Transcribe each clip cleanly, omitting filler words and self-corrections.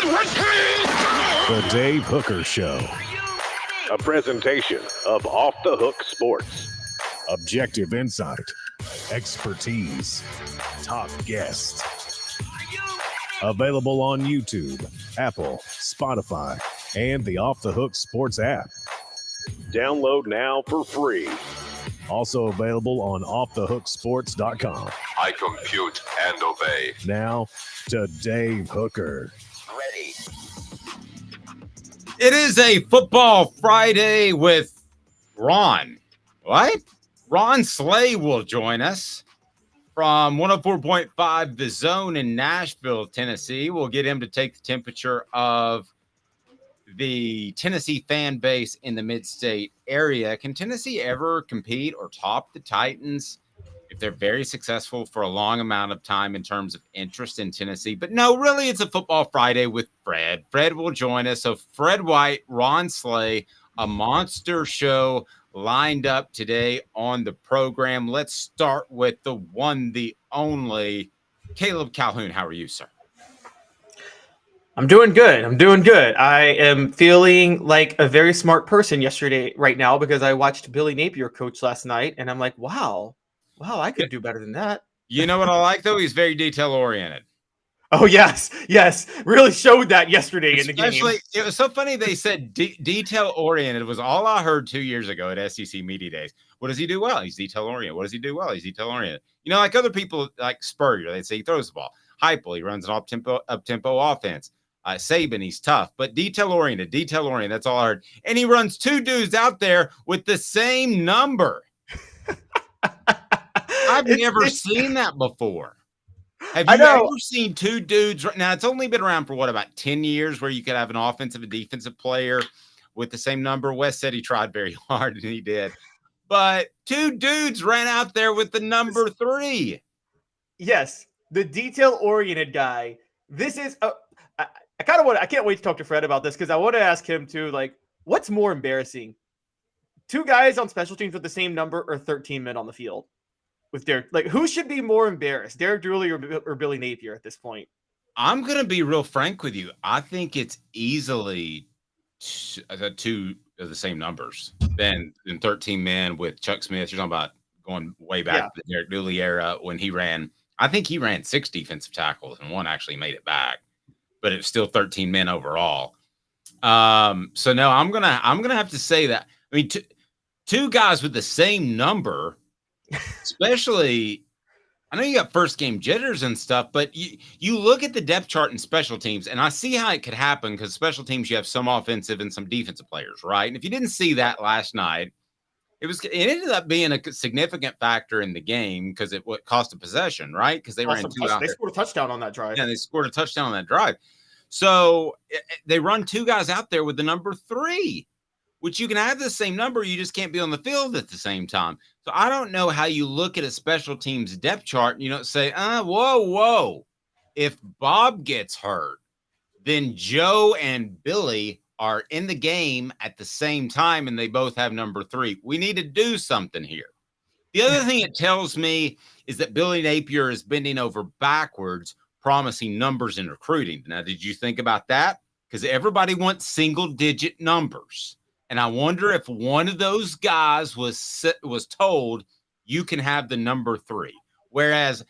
The Dave Hooker Show. A presentation of Off the Hook Sports. Objective insight, expertise, top guests. Available on YouTube, Apple, Spotify, and the Off the Hook Sports app. Download now for free. Also available on offthehooksports.com. I compute and obey. Now to Dave Hooker. Ready. It is a Football Friday with Ron. What? Ron Slay will join us from 104.5 The Zone in Nashville, Tennessee. We'll get him to take the temperature of the Tennessee fan base in the mid-state area. Can Tennessee ever compete or top the Titans if they're very successful for a long amount of time in terms of interest in Tennessee? But no, really, it's a Football Friday with Fred. Fred will join us. So Fred White, Ron Slay, a monster show lined up today on the program. Let's start with the one, the only, Caleb Calhoun. How are you, sir? I'm doing good. I am feeling like a very smart person right now because I watched Billy Napier coach last night, and I'm like, wow, I could do better than that. You know what I like, though? He's very detail-oriented. Oh, yes. Really showed that yesterday in the game. It was so funny they said detail-oriented was all I heard 2 years ago at SEC Media Days. What does he do well? He's detail-oriented. What does he do well? He's detail-oriented. You know, like other people, like Spurrier, they'd say he throws the ball. Heupel, he runs an up-tempo offense. Saban, he's tough, but detail-oriented, that's all I heard. And he runs two dudes out there with the same number. I've never seen that before. Have you ever seen two dudes? Now, it's only been around for, about 10 years where you could have an offensive and defensive player with the same number. Wes said he tried very hard, and he did. But two dudes ran out there with the number 3. Yes, the detail-oriented guy. This is I can't wait to talk to Fred about this because I want to ask him too, like, what's more embarrassing? 2 guys on special teams with the same number or 13 men on the field with Derek? Like, who should be more embarrassed, Derek Dooley or Billy Napier at this point? I'm going to be real frank with you. I think it's easily 2 of the same numbers than 13 men with Chuck Smith. You're talking about going way back to the Derek Dooley era when he ran. I think he ran 6 defensive tackles and 1 actually made it back, but it's still 13 men overall. So no, I'm gonna have to say that. I mean, two guys with the same number, especially. I know you got first game jitters and stuff, but you look at the depth chart in special teams, and I see how it could happen because special teams you have some offensive and some defensive players, right? And if you didn't see that last night, it ended up being a significant factor in the game because it cost a possession, right? Because they ran 2 out there. They scored a touchdown on that drive. Yeah, they scored a touchdown on that drive. So they run 2 guys out there with the number 3, which you can have the same number. You just can't be on the field at the same time. So I don't know how you look at a special teams depth chart and you don't say, whoa. If Bob gets hurt, then Joe and Billy are in the game at the same time and they both have number 3. We need to do something here. The other thing it tells me is that Billy Napier is bending over backwards promising numbers in recruiting. Now, did you think about that? Because everybody wants single-digit numbers. And I wonder if one of those guys was told you can have the number 3. Whereas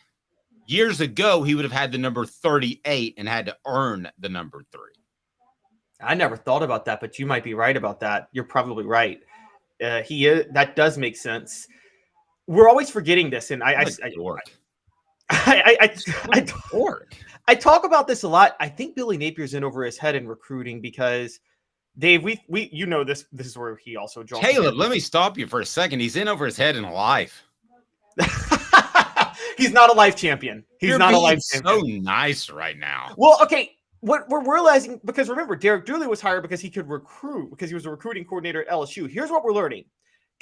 years ago, he would have had the number 38 and had to earn the number 3. I never thought about that, but you might be right about that. You're probably right. That does make sense. We're always forgetting this, and I talk about this a lot. I think Billy Napier's in over his head in recruiting because Dave, we you know this is where he also joined. Caleb, let me stop you for a second. He's in over his head in life. He's not a life champion. You're not a life champion. So nice right now. Well, okay. What we're realizing, because remember, Derek Dooley was hired because he could recruit, because he was a recruiting coordinator at LSU. Here's what we're learning.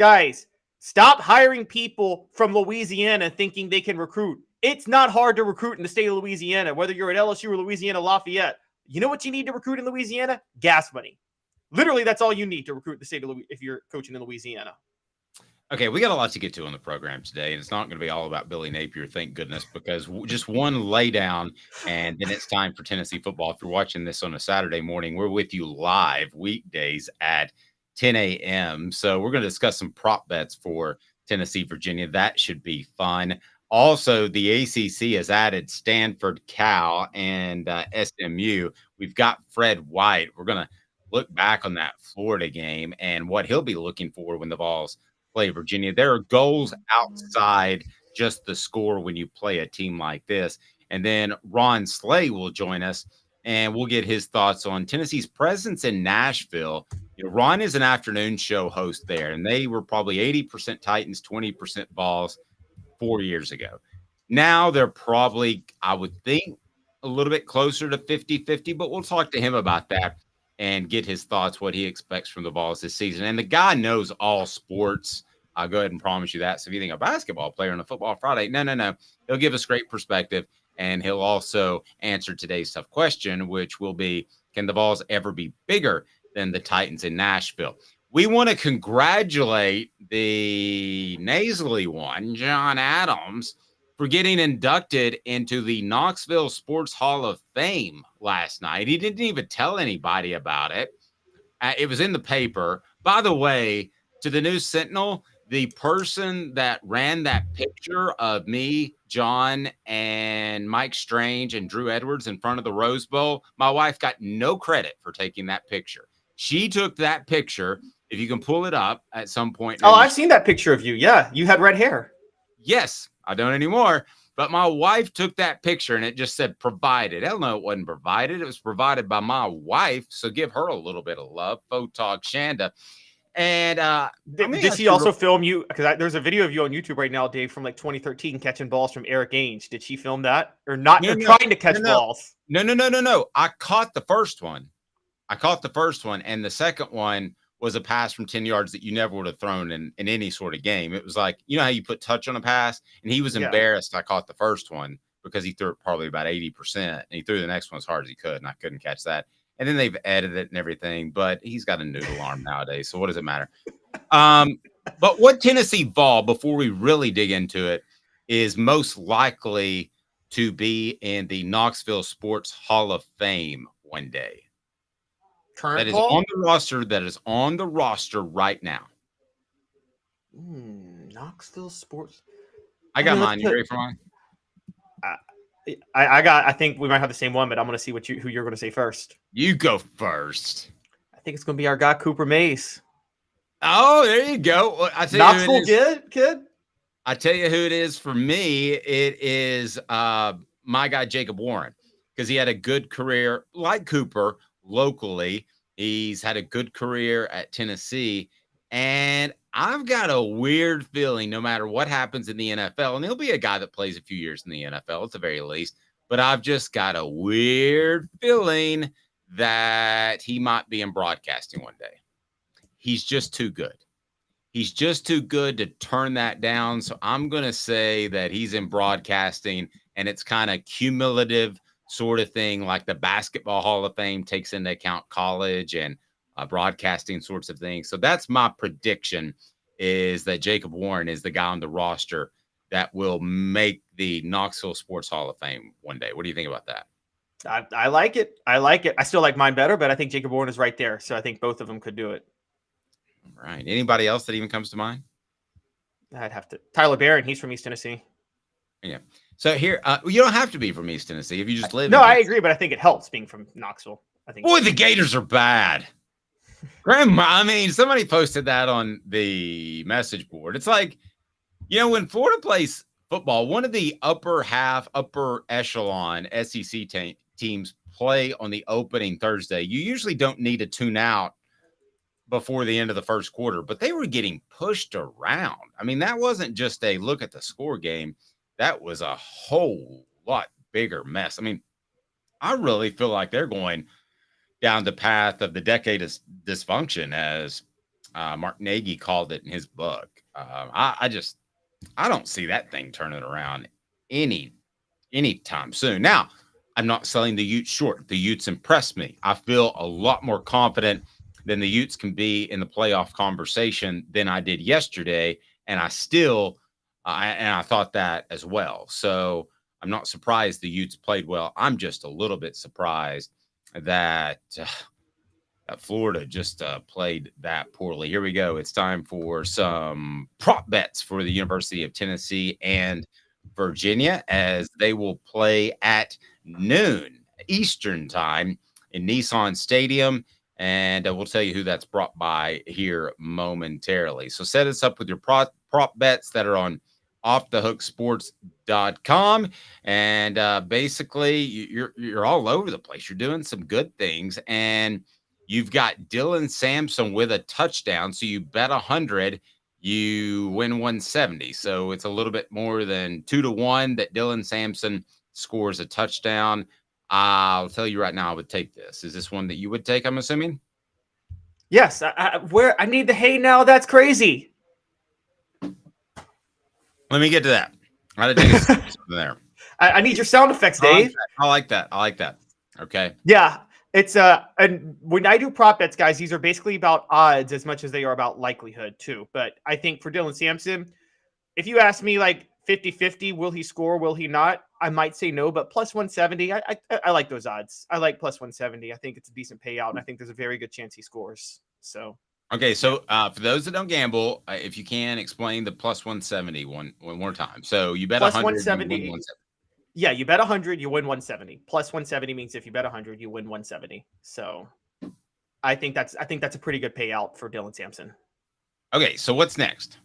Guys, stop hiring people from Louisiana thinking they can recruit. It's not hard to recruit in the state of Louisiana, whether you're at LSU or Louisiana Lafayette. You know what you need to recruit in Louisiana? Gas money. Literally, that's all you need to recruit the state of Louisiana if you're coaching in Louisiana. Okay, we got a lot to get to on the program today, and it's not going to be all about Billy Napier, thank goodness, because just one laydown, and then it's time for Tennessee football. If you're watching this on a Saturday morning, we're with you live weekdays at 10 a.m. So we're going to discuss some prop bets for Tennessee, Virginia. That should be fun. Also, the ACC has added Stanford, Cal, and SMU. We've got Fred White. We're going to look back on that Florida game and what he'll be looking for when the Vols play Virginia. There are goals outside just the score when you play a team like this. And then Ron Slay will join us, and we'll get his thoughts on Tennessee's presence in Nashville. You know, Ron is an afternoon show host there, and they were probably 80% Titans, 20% Vols 4 years ago. Now they're probably, I would think, a little bit closer to 50-50, but we'll talk to him about that and get his thoughts, what he expects from the Vols this season. And the guy knows all sports. I'll go ahead and promise you that. So if you think a basketball player on a football Friday, no. He'll give us great perspective, and he'll also answer today's tough question, which will be, can the Vols ever be bigger than the Titans in Nashville? We want to congratulate the nasally one, John Adams, for getting inducted into the Knoxville Sports Hall of Fame last night. He didn't even tell anybody about it. It was in the paper. By the way, to the News Sentinel, the person that ran that picture of me, John, and Mike Strange and Drew Edwards in front of the Rose Bowl, my wife got no credit for taking that picture. She took that picture. If you can pull it up at some point. Oh, I've seen that picture of you. Yeah, you had red hair. Yes, I don't anymore. But my wife took that picture and it just said provided. Hell no, it wasn't provided. It was provided by my wife. So give her a little bit of love. Photog Shanda. And did she also film you? Because there's a video of you on YouTube right now, Dave, from like 2013 catching balls from Eric Ainge. Did she film that or not? No, trying to catch balls. No. I caught the first one. And the second one was a pass from 10 yards that you never would have thrown in any sort of game. It was like, you know how you put touch on a pass? And he was embarrassed I caught the first one because he threw it probably about 80%. And he threw the next one as hard as he could, and I couldn't catch that. And then they've edited it and everything, but he's got a noodle arm nowadays, so what does it matter? But what Tennessee Vol, before we really dig into it, is most likely to be in the Knoxville Sports Hall of Fame one day. That is on the roster right now. Knoxville Sports. I got mine. You ready for mine? I think we might have the same one, but I'm going to see who you're going to say first. You go first. I think it's going to be our guy Cooper Mays. Oh, there you go. Well, I tell Knoxville kid. I tell you who it is for me. It is my guy Jacob Warren, because he had a good career like Cooper locally. He's had a good career at Tennessee, and I've got a weird feeling no matter what happens in the NFL, and he'll be a guy that plays a few years in the NFL at the very least, but I've just got a weird feeling that he might be in broadcasting one day. He's just too good. He's just too good to turn that down, so I'm going to say that he's in broadcasting, and it's kind of cumulative sort of thing, like the Basketball Hall of Fame takes into account college and broadcasting sorts of things. So that's my prediction, is that Jacob Warren is the guy on the roster that will make the Knoxville Sports Hall of Fame one day. What do you think about that? I like it. I still like mine better, but I think Jacob Warren is right there. So I think both of them could do it. All right. Anybody else that even comes to mind? I'd have to. Tyler Barron. He's from East Tennessee. Yeah. So here, you don't have to be from East Tennessee if you just live. No, I agree, but I think it helps being from Knoxville. I think. Boy, the Gators are bad. Grandma, I mean, somebody posted that on the message board. It's like, you know, when Florida plays football, one of the upper echelon SEC teams play on the opening Thursday. You usually don't need to tune out before the end of the first quarter, but they were getting pushed around. I mean, that wasn't just a look at the score game. That was a whole lot bigger mess. I mean, I really feel like they're going down the path of the decade of dysfunction, as Mark Nagy called it in his book. I don't see that thing turning around anytime soon. Now, I'm not selling the Utes short. The Utes impressed me. I feel a lot more confident than the Utes can be in the playoff conversation than I did yesterday. And I thought that as well. So I'm not surprised the Utes played well. I'm just a little bit surprised that Florida just played that poorly. Here we go. It's time for some prop bets for the University of Tennessee and Virginia, as they will play at noon Eastern time in Nissan Stadium. And we'll tell you who that's brought by here momentarily. So set us up with your prop bets that are on offthehooksports.com. And basically, you're all over the place. You're doing some good things. And you've got Dylan Sampson with a touchdown. So you bet 100, you win 170. So it's a little bit more than 2-1 that Dylan Sampson scores a touchdown. I'll tell you right now, I would take this. Is this one that you would take, I'm assuming? Yes. I need the hay now. That's crazy. Let me get to that. I had to take something there. I need your sound effects, Dave. I like that. Okay. Yeah. It's and when I do prop bets, guys, these are basically about odds as much as they are about likelihood too. But I think for Dylan Sampson, if you ask me like 50-50, will he score? Will he not? I might say no, but plus 170, I like those odds. I like plus 170. I think it's a decent payout, and I think there's a very good chance he scores. So okay, so for those that don't gamble, if you can explain the plus 170 one more time. So you bet plus 100, 170. You win 170. Yeah, you bet 100, you win 170. Plus 170 means if you bet 100, you win 170. So I think that's a pretty good payout for Dylan Sampson. Okay, so what's next?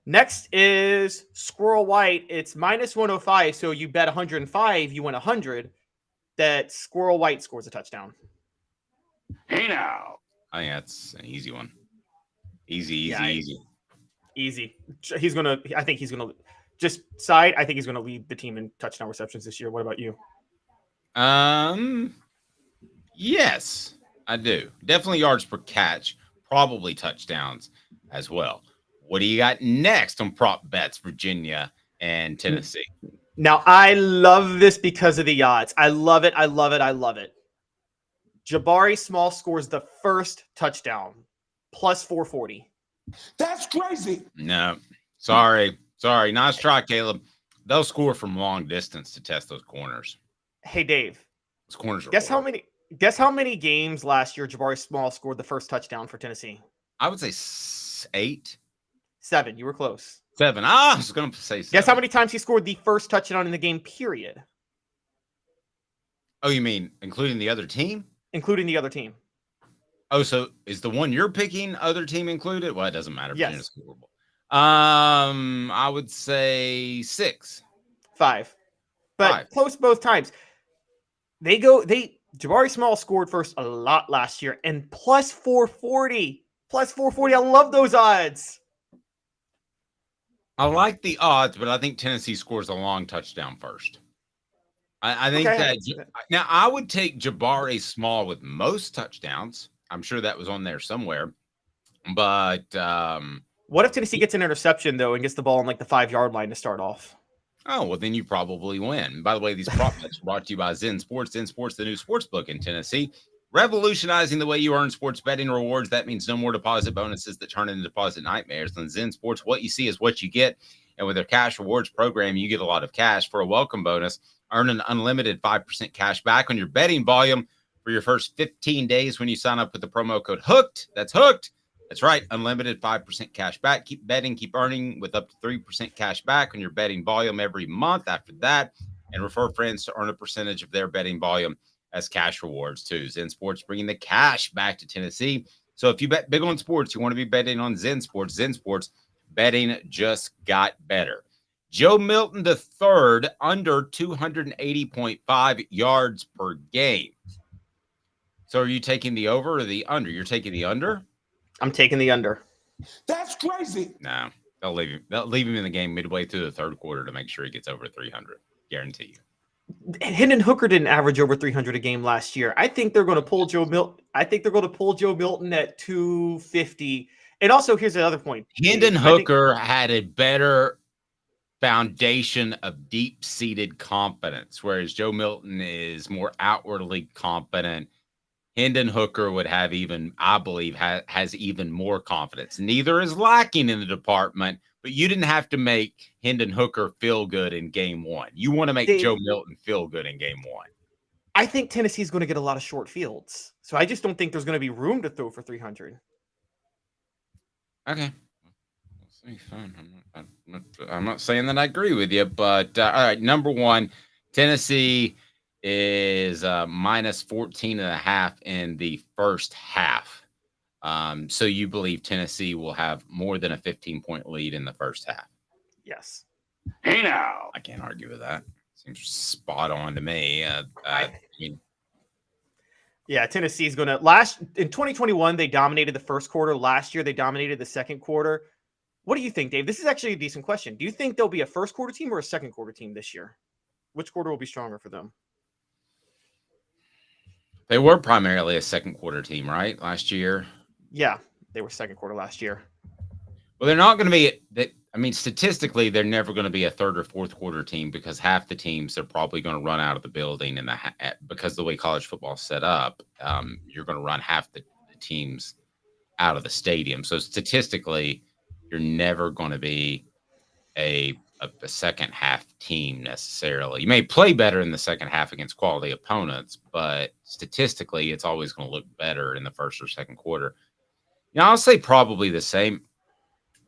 Next is Squirrel White. It's minus 105. So you bet 105, you win 100. That Squirrel White scores a touchdown. Hey now. I think that's an easy one. Easy. I think he's going to lead the team in touchdown receptions this year. What about you? Yes, I do. Definitely yards per catch, probably touchdowns as well. What do you got next on prop bets, Virginia and Tennessee? Now, I love this because of the odds. I love it. Jabari Small scores the first touchdown, plus 440. That's crazy. No, sorry. Nice try, Caleb. They'll score from long distance to test those corners. Hey, Dave. Those corners are Guess how many games last year Jabari Small scored the first touchdown for Tennessee? I would say 8. 7. You were close. 7. I was going to say 7. Guess how many times he scored the first touchdown in the game, period? Oh, you mean including the other team? Including the other team. Oh, so is the one you're picking other team included? Well, it doesn't matter. Yes. I would say 6. 5. But close both times. Jabari Small scored first a lot last year and plus 440. Plus 440. I love those odds. I like the odds, but I think Tennessee scores a long touchdown first. I think that now I would take Jabari Small with most touchdowns. I'm sure that was on there somewhere. But what if Tennessee gets an interception though and gets the ball on like the 5-yard line to start off? Oh, well, then you probably win. By the way, these prop bets are brought to you by Zen Sports. Zen Sports, the new sports book in Tennessee, revolutionizing the way you earn sports betting rewards. That means no more deposit bonuses that turn into deposit nightmares. On Zen Sports, what you see is what you get. And with their cash rewards program, you get a lot of cash for a welcome bonus. Earn an unlimited 5% cash back on your betting volume for your first 15 days when you sign up with the promo code HOOKED. That's HOOKED. That's right. Unlimited 5% cash back. Keep betting, keep earning with up to 3% cash back on your betting volume every month after that. And refer friends to earn a percentage of their betting volume as cash rewards too. Zen Sports bringing the cash back to Tennessee. So if you bet big on sports, you want to be betting on Zen Sports. Zen Sports betting just got better. Joe Milton III under 280.5 yards per game. So are you taking the over or the under? You're taking the under? I'm taking the under. That's crazy. No, they'll leave him. They'll leave him in the game midway through the third quarter to make sure he gets over 300. Guarantee you. Hendon Hooker didn't average over 300 a game last year. I think they're going to pull Joe Milton. I think they're going to pull Joe Milton at 250. And also, here's another point. Hendon Hooker had a better foundation of deep-seated competence, whereas Joe Milton is more outwardly competent. Hendon Hooker would have I believe, has even more confidence. Neither is lacking in the department, but you didn't have to make Hendon Hooker feel good in game one. You want to make Dave, Joe Milton feel good in game one. I think Tennessee's going to get a lot of short fields. So I just don't think there's going to be room to throw for 300. Okay. We'll see. Fine. I'm not saying that I agree with you, but all right. Number one, Tennessee is minus 14.5 in the first half. So you believe Tennessee will have more than a 15-point lead in the first half? Yes. Hey now. I can't argue with that. Seems spot on to me. Yeah, Tennessee's going to in 2021, they dominated the first quarter. Last year, they dominated the second quarter. What do you think, Dave? This is actually a decent question. Do you think they'll be a first quarter team or a second quarter team this year? Which quarter will be stronger for them? They were primarily a second quarter team, right? Last year. Yeah, they were second quarter last year. Well, they're not going to be that. I mean, statistically, they're never going to be a third or fourth quarter team because half the teams are probably going to run out of the building, and because the way college football is set up, you're going to run half the teams out of the stadium. So statistically, you're never going to be a second half team necessarily. You may play better in the second half against quality opponents, but statistically, it's always going to look better in the first or second quarter. Now, I'll say probably the same.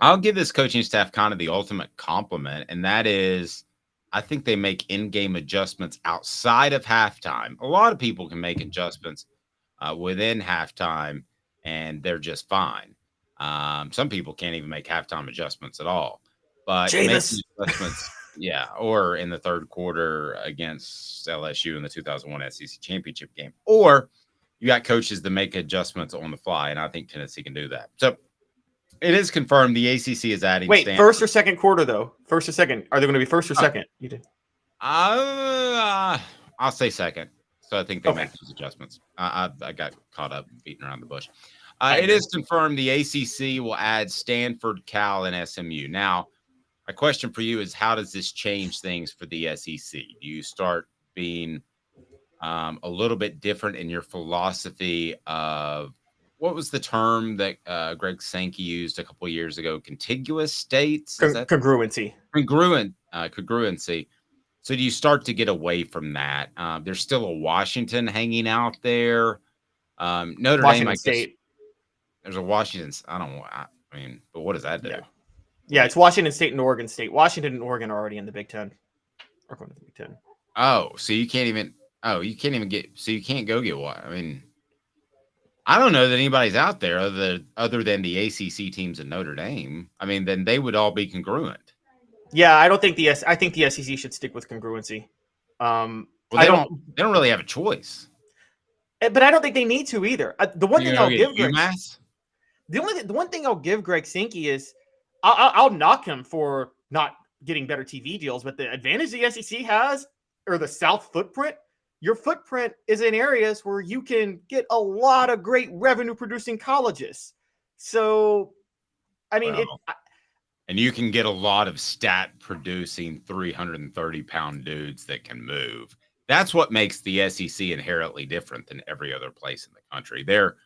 I'll give this coaching staff kind of the ultimate compliment, and that is I think they make in-game adjustments outside of halftime. A lot of people can make adjustments within halftime, and they're just fine. Some people can't even make halftime adjustments at all. But making adjustments, or in the third quarter against LSU in the 2001 SEC championship game. Or you got coaches that make adjustments on the fly, and I think Tennessee can do that. So it is confirmed the ACC is adding. Wait, Stanford. First or second quarter, though? First or second? Are they going to be first or second? You did. I'll say second. So I think they Okay. make those adjustments. I got caught up beating around the bush. It is confirmed the ACC will add Stanford, Cal, and SMU. Now, my question for you is, how does this change things for the SEC? Do you start being a little bit different in your philosophy of what was the term that Greg Sankey used a couple of years ago? Contiguous states? Congruency. Congruency. So do you start to get away from that? There's still a Washington hanging out there. Notre Washington Dame, I State. guess. There's a Washington. But what does that do? Yeah, it's Washington State and Oregon State. Washington and Oregon are already in the Big Ten. Are going to the Big Ten. Oh, so you can't even. Oh, you can't even get. So you can't go get what? I mean, I don't know that anybody's out there other than the ACC teams in Notre Dame. I mean, then they would all be congruent. Yeah, I think the SEC should stick with congruency. Well, they don't really have a choice. But I don't think they need to either. The one thing I'll give UMass? the one thing I'll give Greg Sankey is I'll knock him for not getting better TV deals, but the advantage the SEC has, or the South footprint, your footprint is in areas where you can get a lot of great revenue-producing colleges. So, I mean, and you can get a lot of stat-producing 330-pound dudes that can move. That's what makes the SEC inherently different than every other place in the country. They're,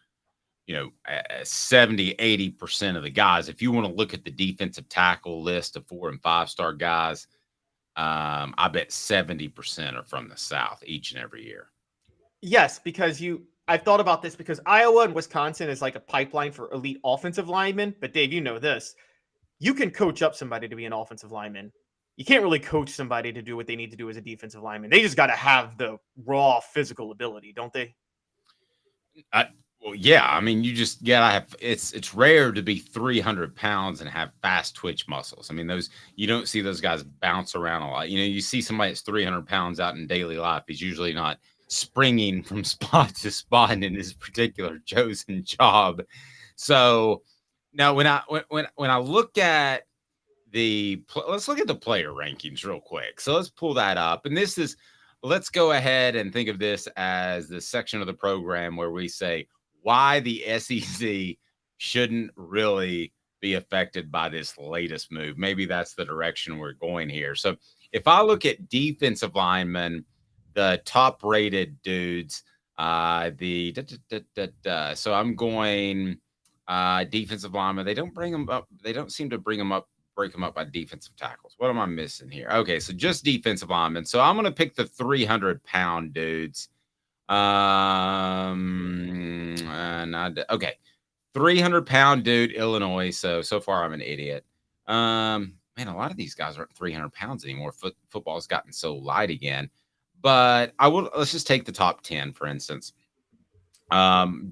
70, 80% of the guys. If you want to look at the defensive tackle list of 4- and 5-star guys, I bet 70% are from the South each and every year. Yes, because I've thought about this because Iowa and Wisconsin is like a pipeline for elite offensive linemen. But Dave, you know this. You can coach up somebody to be an offensive lineman. You can't really coach somebody to do what they need to do as a defensive lineman. They just got to have the raw physical ability, don't they? Well, yeah. I mean, you just gotta have. It's rare to be 300 pounds and have fast twitch muscles. I mean, you don't see those guys bounce around a lot. You see somebody that's 300 pounds out in daily life. He's usually not springing from spot to spot in his particular chosen job. So now, when I look at let's look at the player rankings real quick. So let's pull that up, and let's go ahead and think of this as the section of the program where we say why the SEC shouldn't really be affected by this latest move. Maybe that's the direction we're going here. So if I look at defensive linemen, the top rated dudes, So I'm going defensive lineman. They don't bring them up. They don't seem to break them up by defensive tackles. What am I missing here? Okay, so just defensive linemen. So I'm going to pick the 300-pound dudes. Okay, 300-pound dude, Illinois. So far I'm an idiot. Man, a lot of these guys aren't 300 pounds anymore. Football's gotten so light again. But let's just take the top 10, for instance.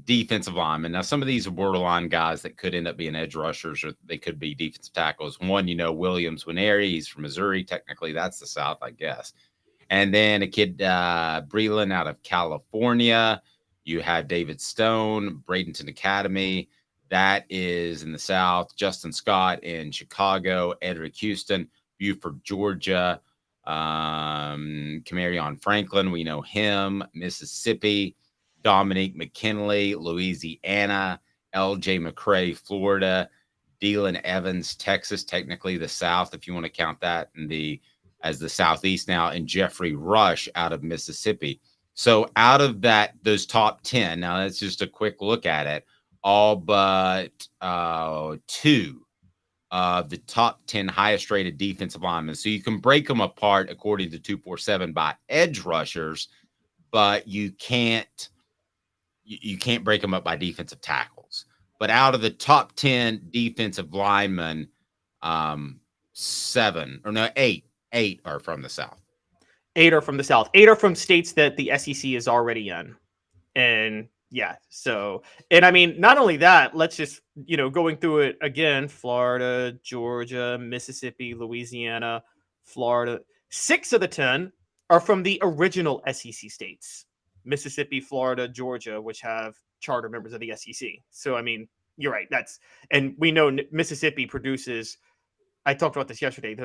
Defensive linemen. Now, some of these are borderline guys that could end up being edge rushers, or they could be defensive tackles. One, Williams Winery. He's from Missouri. Technically, that's the South, I guess. And then a kid, Breland, out of California. You have David Stone, Bradenton Academy. That is in the South. Justin Scott in Chicago. Edric Houston, Buford, Georgia. Camarion Franklin, we know him. Mississippi. Dominique McKinley, Louisiana. L.J. McCray, Florida. Dylan Evans, Texas, technically the South, if you want to count that as the Southeast now, and Jeffrey Rush out of Mississippi. So out of those top 10, now that's just a quick look at it, all but 2 of the top 10 highest rated defensive linemen. So you can break them apart according to 247 by edge rushers, but you can't break them up by defensive tackles. But out of the top 10 defensive linemen, 8 are from the South. 8 are from the South. 8 are from states that the SEC is already in. And yeah, so, and I mean, not only that, let's just, going through it again, Florida, Georgia, Mississippi, Louisiana, Florida. 6 of the 10 are from the original SEC states, Mississippi, Florida, Georgia, which have charter members of the SEC. So, I mean, you're right. And we know Mississippi produces, I talked about this yesterday,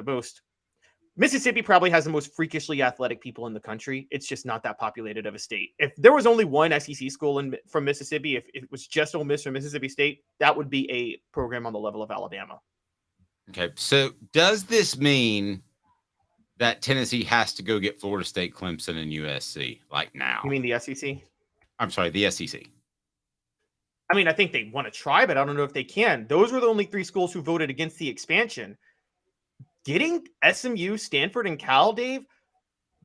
Mississippi probably has the most freakishly athletic people in the country. It's just not that populated of a state. If there was only one SEC school from Mississippi, if it was just Ole Miss or Mississippi State, that would be a program on the level of Alabama. Okay, so does this mean that Tennessee has to go get Florida State, Clemson, and USC like now? You mean the SEC? I'm sorry, the SEC. I mean, I think they want to try, but I don't know if they can. Those were the only 3 schools who voted against the expansion. Getting SMU, Stanford, and Cal, Dave,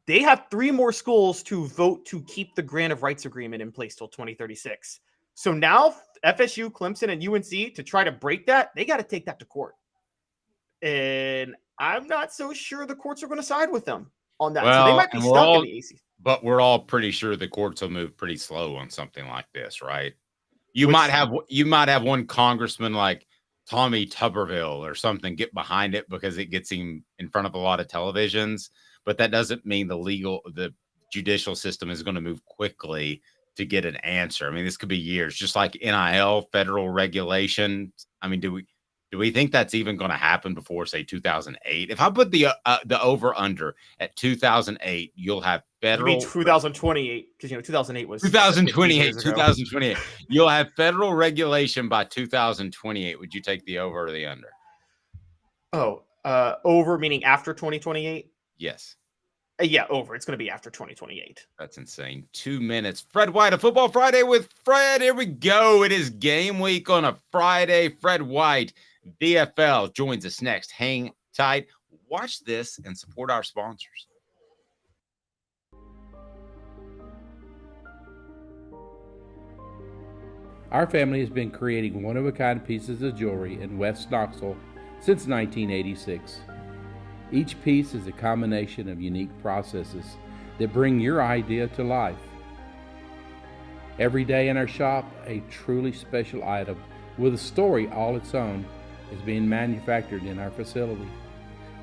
they have 3 more schools to vote to keep the grant of rights agreement in place till 2036. So now FSU, Clemson, and UNC, to try to break that, they got to take that to court. And I'm not so sure the courts are going to side with them on that. Well, so they might be stuck in the ACC. But we're all pretty sure the courts will move pretty slow on something like this, right? You might have one congressman like Tommy Tuberville or something get behind it because it gets him in front of a lot of televisions, but that doesn't mean the judicial system is going to move quickly to get an answer. I mean, this could be years, just like NIL, federal regulation. I mean, do we think that's even going to happen before, say, 2008? If I put the over under at 2008, you'll have federal. You mean 2028? Because 2008 was 2028. 2028. You'll have federal regulation by 2028. Would you take the over or the under? Oh, over meaning after 2028? Yes. Yeah, over. It's going to be after 2028. That's insane. 2 minutes. Fred White, a Football Friday with Fred. Here we go. It is game week on a Friday. Fred White, DFL, joins us next. Hang tight. Watch this and support our sponsors. Our family has been creating one-of-a-kind pieces of jewelry in West Knoxville since 1986. Each piece is a combination of unique processes that bring your idea to life. Every day in our shop, a truly special item with a story all its own is being manufactured in our facility,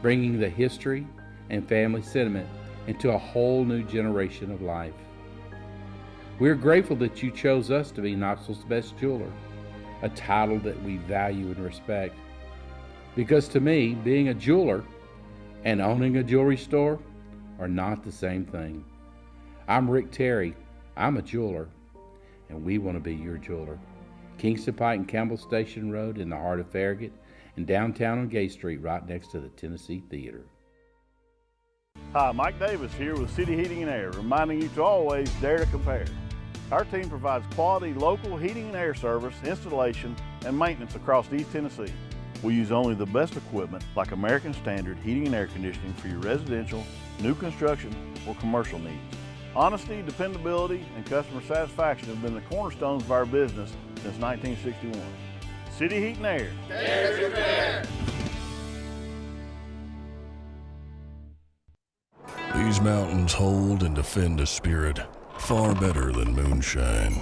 bringing the history and family sentiment into a whole new generation of life. We're grateful that you chose us to be Knoxville's best jeweler, a title that we value and respect. Because to me, being a jeweler and owning a jewelry store are not the same thing. I'm Rick Terry. I'm a jeweler, and we want to be your jeweler. Kingston Pike and Campbell Station Road in the heart of Farragut, and downtown on Gay Street right next to the Tennessee Theater. Hi, Mike Davis here with City Heating and Air, reminding you to always dare to compare. Our team provides quality local heating and air service, installation, and maintenance across East Tennessee. We use only the best equipment like American Standard heating and air conditioning for your residential, new construction, or commercial needs. Honesty, dependability, and customer satisfaction have been the cornerstones of our business since 1961. City Heat and Air. There's your bear. These mountains hold and defend a spirit far better than moonshine.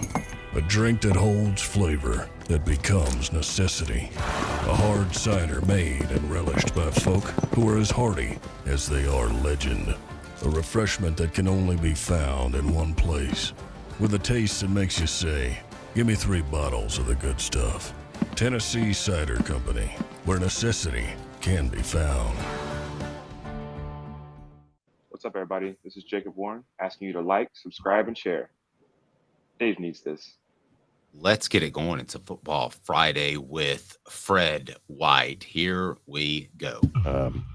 A drink that holds flavor that becomes necessity. A hard cider made and relished by folk who are as hearty as they are legend. A refreshment that can only be found in one place. With a taste that makes you say, give me 3 bottles of the good stuff. Tennessee Cider Company, where necessity can be found. What's up, everybody? This is Jacob Warren, asking you to like, subscribe, and share. Dave needs this. Let's get it going. It's a Football Friday with Fred White. Here we go.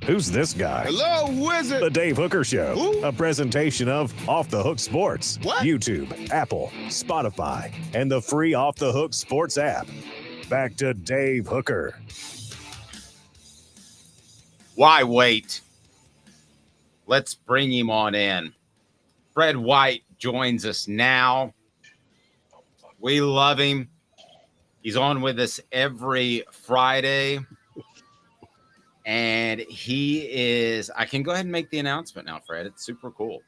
Who's this guy? Hello, wizard. The Dave Hooker Show, Who? a presentation of Off the Hook Sports. What? YouTube, Apple, Spotify, and the free Off the Hook Sports app. Back to Dave Hooker. Why wait? Let's bring him on in. Fred White joins us now. We love him. He's on with us every Friday. And he is, I can go ahead and make the announcement now, Fred. It's super cool.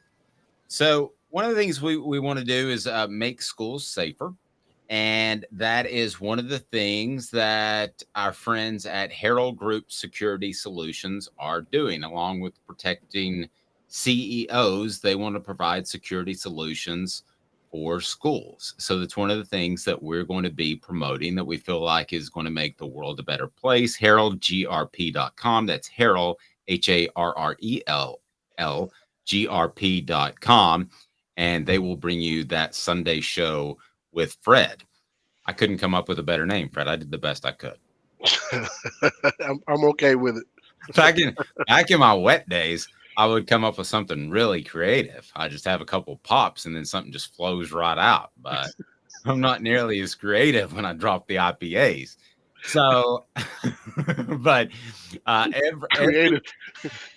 So one of the things we want to do is make schools safer. And that is one of the things that our friends at Herald Group Security Solutions are doing, along with protecting CEOs. They want to provide security solutions for schools. So that's one of the things that we're going to be promoting that we feel like is going to make the world a better place. HeraldGRP.com. That's Herald, HARRELL, GRP.com. And they will bring you that Sunday show with Fred. I couldn't come up with a better name, Fred. I did the best I could. I'm okay with it. Back in my wet days, I would come up with something really creative. I just have a couple pops and then something just flows right out. But I'm not nearly as creative when I drop the IPAs. So, but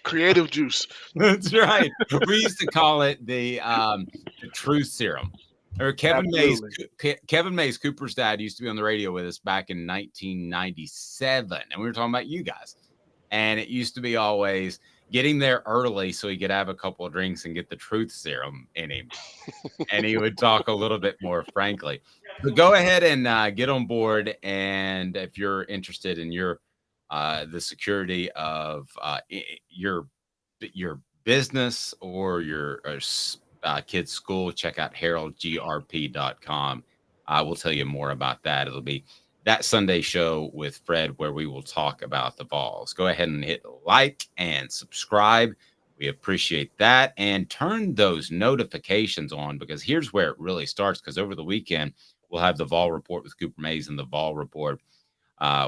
creative juice. That's right. We used to call it the truth serum. Or Kevin Mays, Cooper's dad, used to be on the radio with us back in 1997, and we were talking about you guys. And it used to be always get him there early so he could have a couple of drinks and get the truth serum in him. And he would talk a little bit more frankly. But go ahead and get on board. And if you're interested in your the security of your business or your kid's school, check out HeraldGRP.com. I will tell you more about that. It'll be that Sunday show with Fred where we will talk about the Vols. Go ahead and hit like and subscribe. We appreciate that. And turn those notifications on, because here's where it really starts, because over the weekend, we'll have the Vol Report with Cooper Mays and the Vol Report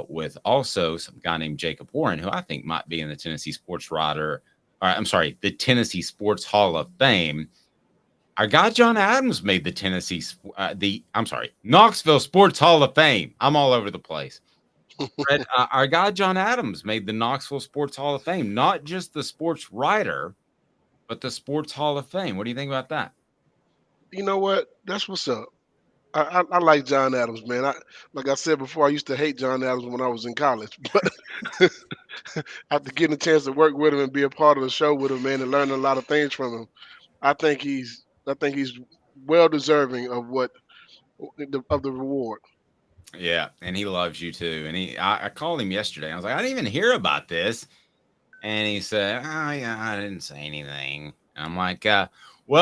with also some guy named Jacob Warren, who I think might be in the Tennessee the Tennessee Sports Hall of Fame. Our guy John Adams made the Knoxville Sports Hall of Fame. I'm all over the place. Fred, our guy John Adams made the Knoxville Sports Hall of Fame, not just the sports writer, but the Sports Hall of Fame. What do you think about that? You know what? That's what's up. I like John Adams, man. Like I said before, I used to hate John Adams when I was in college, but after getting a chance to work with him and be a part of the show with him, man, and learn a lot of things from him, I think he's well deserving of the reward. Yeah, and he loves you too. And I called him yesterday. I was like, I didn't even hear about this. And he said, oh, yeah, I didn't say anything. And I'm like, well,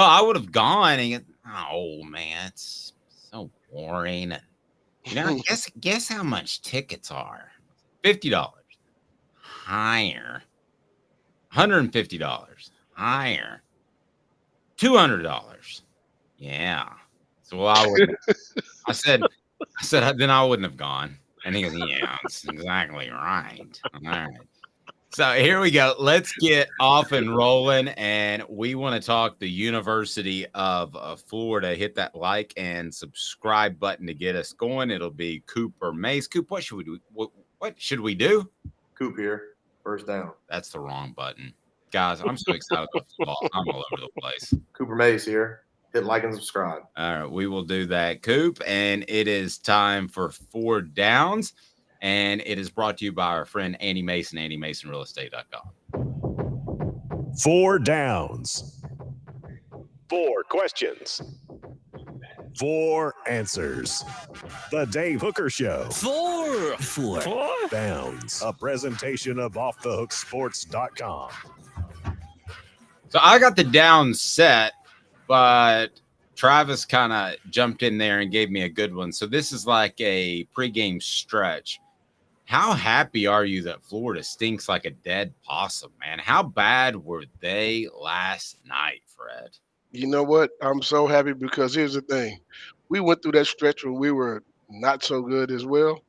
I would have gone. And he goes, oh, man, it's so boring. And, guess how much tickets are? $50. Higher. $150. Higher. $200. Yeah. So I said, then I wouldn't have gone. And he goes, yeah, that's exactly right. All right. So here we go. Let's get off and rolling, and we want to talk the University of Florida. Hit that like and subscribe button to get us going. It'll be Cooper Mace. Coop, what should we do? What should we do? Coop here. First down. That's the wrong button. Guys, I'm so excited about football. I'm all over the place. Cooper Mace here. Hit like and subscribe. All right, we will do that, Coop. And it is time for 4 Downs. And it is brought to you by our friend Andy Mason, AndyMasonRealEstate.com. 4 Downs. 4 questions. 4 answers. The Dave Hooker Show. 4 Downs. A presentation of OffTheHookSports.com. So I got the down set, but Travis kind of jumped in there and gave me a good one. So this is like a pregame stretch. How happy are you that Florida stinks like a dead possum, man? How bad were they last night, Fred? You know what? I'm so happy because here's the thing. We went through that stretch when we were not so good as well.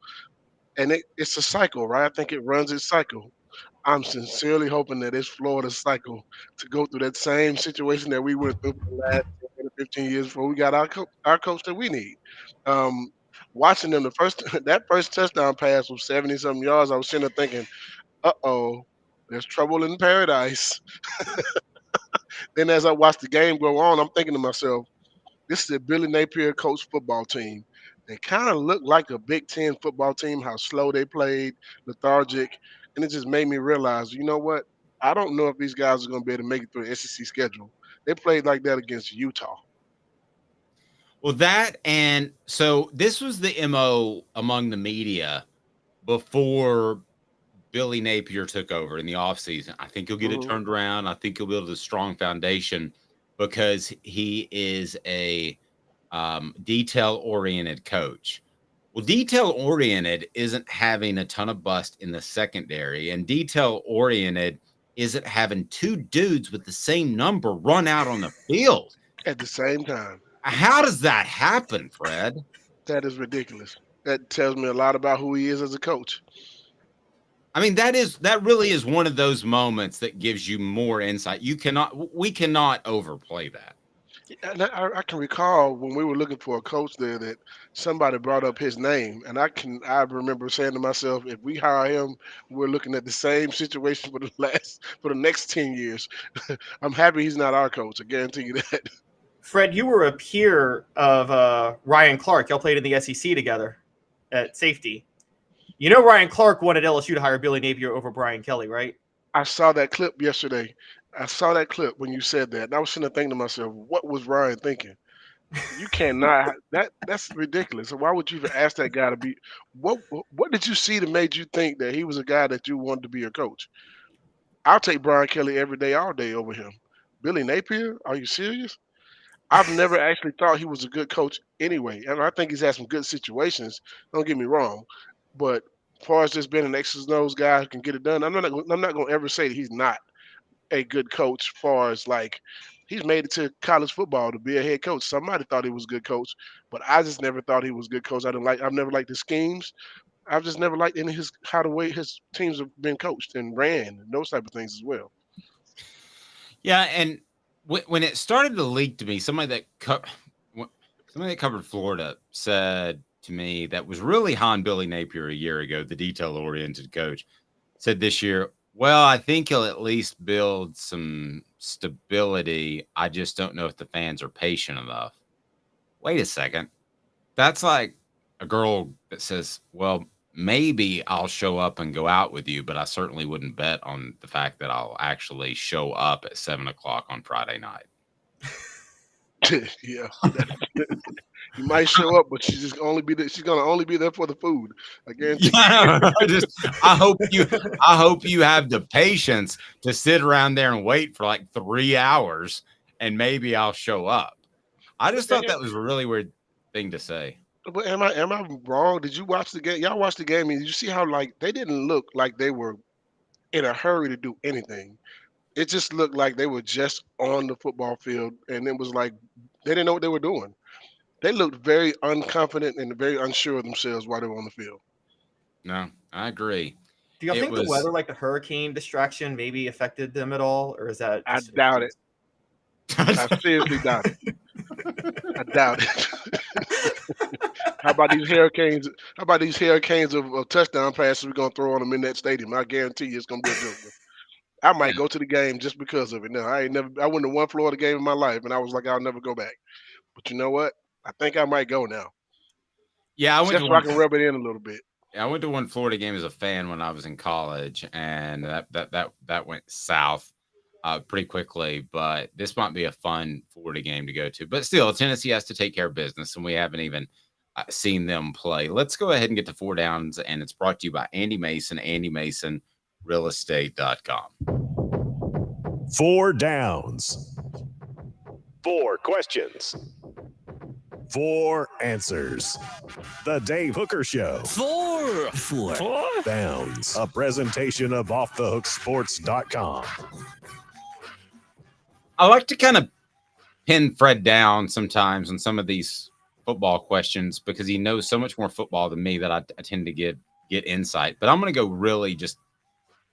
And it's a cycle, right? I think it runs its cycle. I'm sincerely hoping that it's Florida's cycle to go through that same situation that we went through for the last 10 or 15 years before we got our coach that we need. Watching them, that first touchdown pass was 70-something yards. I was sitting there thinking, uh-oh, there's trouble in paradise. Then as I watched the game go on, I'm thinking to myself, this is a Billy Napier coach football team. They kind of looked like a Big Ten football team, how slow they played, lethargic. And it just made me realize, you know what? I don't know if these guys are going to be able to make it through the SEC schedule. They played like that against Utah. Well, so this was the MO among the media before Billy Napier took over in the offseason. I think he'll get it turned around. I think he'll build a strong foundation because he is a detail-oriented coach. Well, detail-oriented isn't having a ton of bust in the secondary, and detail-oriented isn't having 2 dudes with the same number run out on the field at the same time. How does that happen, Fred? That is ridiculous. That tells me a lot about who he is as a coach. I mean, that really is one of those moments that gives you more insight. We cannot overplay that. And I can recall when we were looking for a coach there that somebody brought up his name, and I remember saying to myself, if we hire him, we're looking at the same situation for the next 10 years. I'm happy he's not our coach. I guarantee you that. Fred, you were a peer of Ryan Clark. Y'all played in the SEC together at safety. You know Ryan Clark wanted LSU to hire Billy Napier over Brian Kelly, right? I saw that clip yesterday. I saw that clip when you said that, and I was sitting there thinking to myself, what was Ryan thinking? You cannot. That's ridiculous. So why would you even ask that guy to be? What did you see that made you think that he was a guy that you wanted to be your coach? I'll take Brian Kelly every day, all day over him. Billy Napier? Are you serious? I've never actually thought he was a good coach anyway, and I think he's had some good situations. Don't get me wrong, but as far as just being an X's and O's guy who can get it done, I'm not going to ever say that he's not a good coach. As far as like he's made it to college football to be a head coach. Somebody thought he was a good coach, but I just never thought he was a good coach. I've never liked his schemes. I've just never liked any the way his teams have been coached and ran and those type of things as well. Yeah, and when it started to leak to me, somebody that covered Florida said to me that was really on Billy Napier a year ago, the detail-oriented coach, said this year, well, I think he'll at least build some stability. I just don't know if the fans are patient enough. Wait a second. That's like a girl that says, well, maybe I'll show up and go out with you, but I certainly wouldn't bet on the fact that I'll actually show up at 7:00 on Friday night. Yeah. You might show up, but she's going to only be there for the food. I guarantee. I hope you have the patience to sit around there and wait for like 3 hours, and maybe I'll show up. I just thought that was a really weird thing to say. But am I wrong? Did you watch the game? Y'all watched the game, and did you see how like they didn't look like they were in a hurry to do anything? It just looked like they were just on the football field, and it was like they didn't know what they were doing. They looked very unconfident and very unsure of themselves while they were on the field. No, I agree. Do you think the weather, like the hurricane distraction, maybe affected them at all, or is that? I doubt it. I seriously doubt it. I doubt it. How about these hurricanes? How about these hurricanes of touchdown passes we're gonna throw on them in that stadium? I guarantee you, it's gonna be a good one. I might go to the game just because of it. No, I went to one Florida game in my life, and I was like, I'll never go back. But you know what? I think I might go now. Yeah, I I can rub it in a little bit. I went to one Florida game as a fan when I was in college, and that went south pretty quickly. But this might be a fun Florida game to go to. But still, Tennessee has to take care of business, and we haven't even seen them play. Let's go ahead and get to Four Downs, and it's brought to you by Andy Mason, AndyMasonRealEstate.com. 4 Downs. 4 questions. 4 answers. The Dave Hooker Show. 4 Downs. A presentation of OffTheHookSports.com. I like to kind of pin Fred down sometimes on some of these football questions because he knows so much more football than me that I tend to get insight. But I'm going to go really just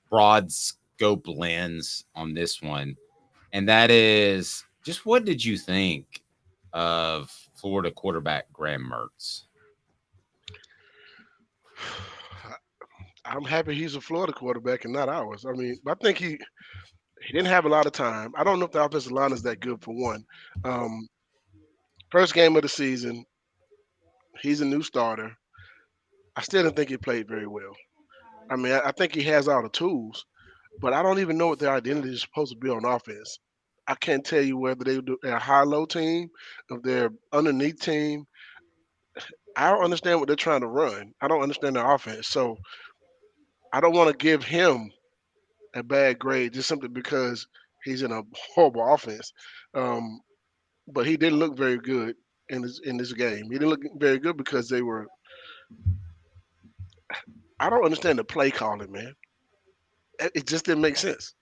broad scope lens on this one. And that is just what did you think of Florida quarterback Graham Mertz? I'm happy he's a Florida quarterback and not ours. I mean, I think he didn't have a lot of time. I don't know if the offensive line is that good for one. First game of the season, he's a new starter. I still didn't think he played very well. I mean, I think he has all the tools, but I don't even know what their identity is supposed to be on offense. I can't tell you whether they're a high-low team, if they're underneath team. I don't understand what they're trying to run. I don't understand their offense. So I don't want to give him a bad grade just simply because he's in a horrible offense. But he didn't look very good in this game. He didn't look very good because they were – I don't understand the play calling, man. It just didn't make sense.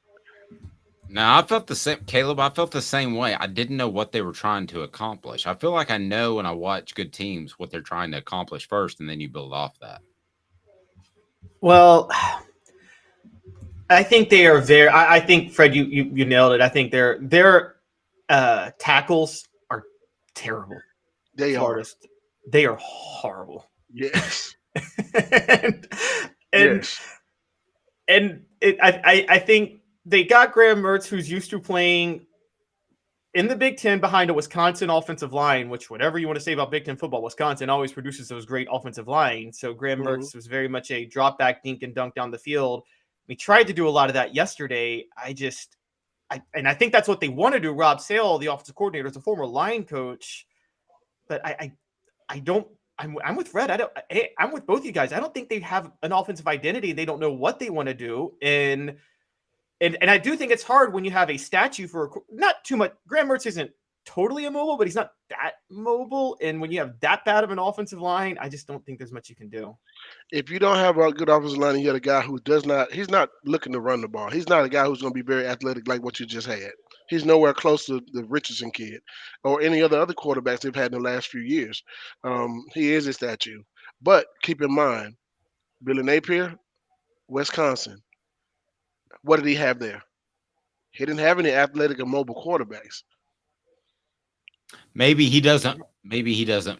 No, I felt the same, Caleb. I felt the same way. I didn't know what they were trying to accomplish. I feel like I know when I watch good teams what they're trying to accomplish first, and then you build off that. Well, I think they are very. I think Fred, you nailed it. I think their tackles are terrible. They are. They are horrible. Yes. I think they got Graham Mertz, who's used to playing in the Big Ten behind a Wisconsin offensive line, which whatever you want to say about Big Ten football, Wisconsin always produces those great offensive lines. So Graham Mertz was very much a drop back, dink and dunk down the field. We tried to do a lot of that yesterday. I think that's what they want to do. Rob Sale, the offensive coordinator, is a former line coach, but I don't. I'm with Fred. I'm with both you guys. I don't think they have an offensive identity. They don't know what they want to do, and I do think it's hard when you have a statue for not too much. Graham Mertz isn't totally immobile, but he's not that mobile. And when you have that bad of an offensive line, I just don't think there's much you can do. If you don't have a good offensive line, and you have a guy who he's not looking to run the ball. He's not a guy who's going to be very athletic like what you just had. He's nowhere close to the Richardson kid or any other quarterbacks they've had in the last few years. He is a statue. But keep in mind, Billy Napier, Wisconsin, what did he have there? He didn't have any athletic or mobile quarterbacks. Maybe he doesn't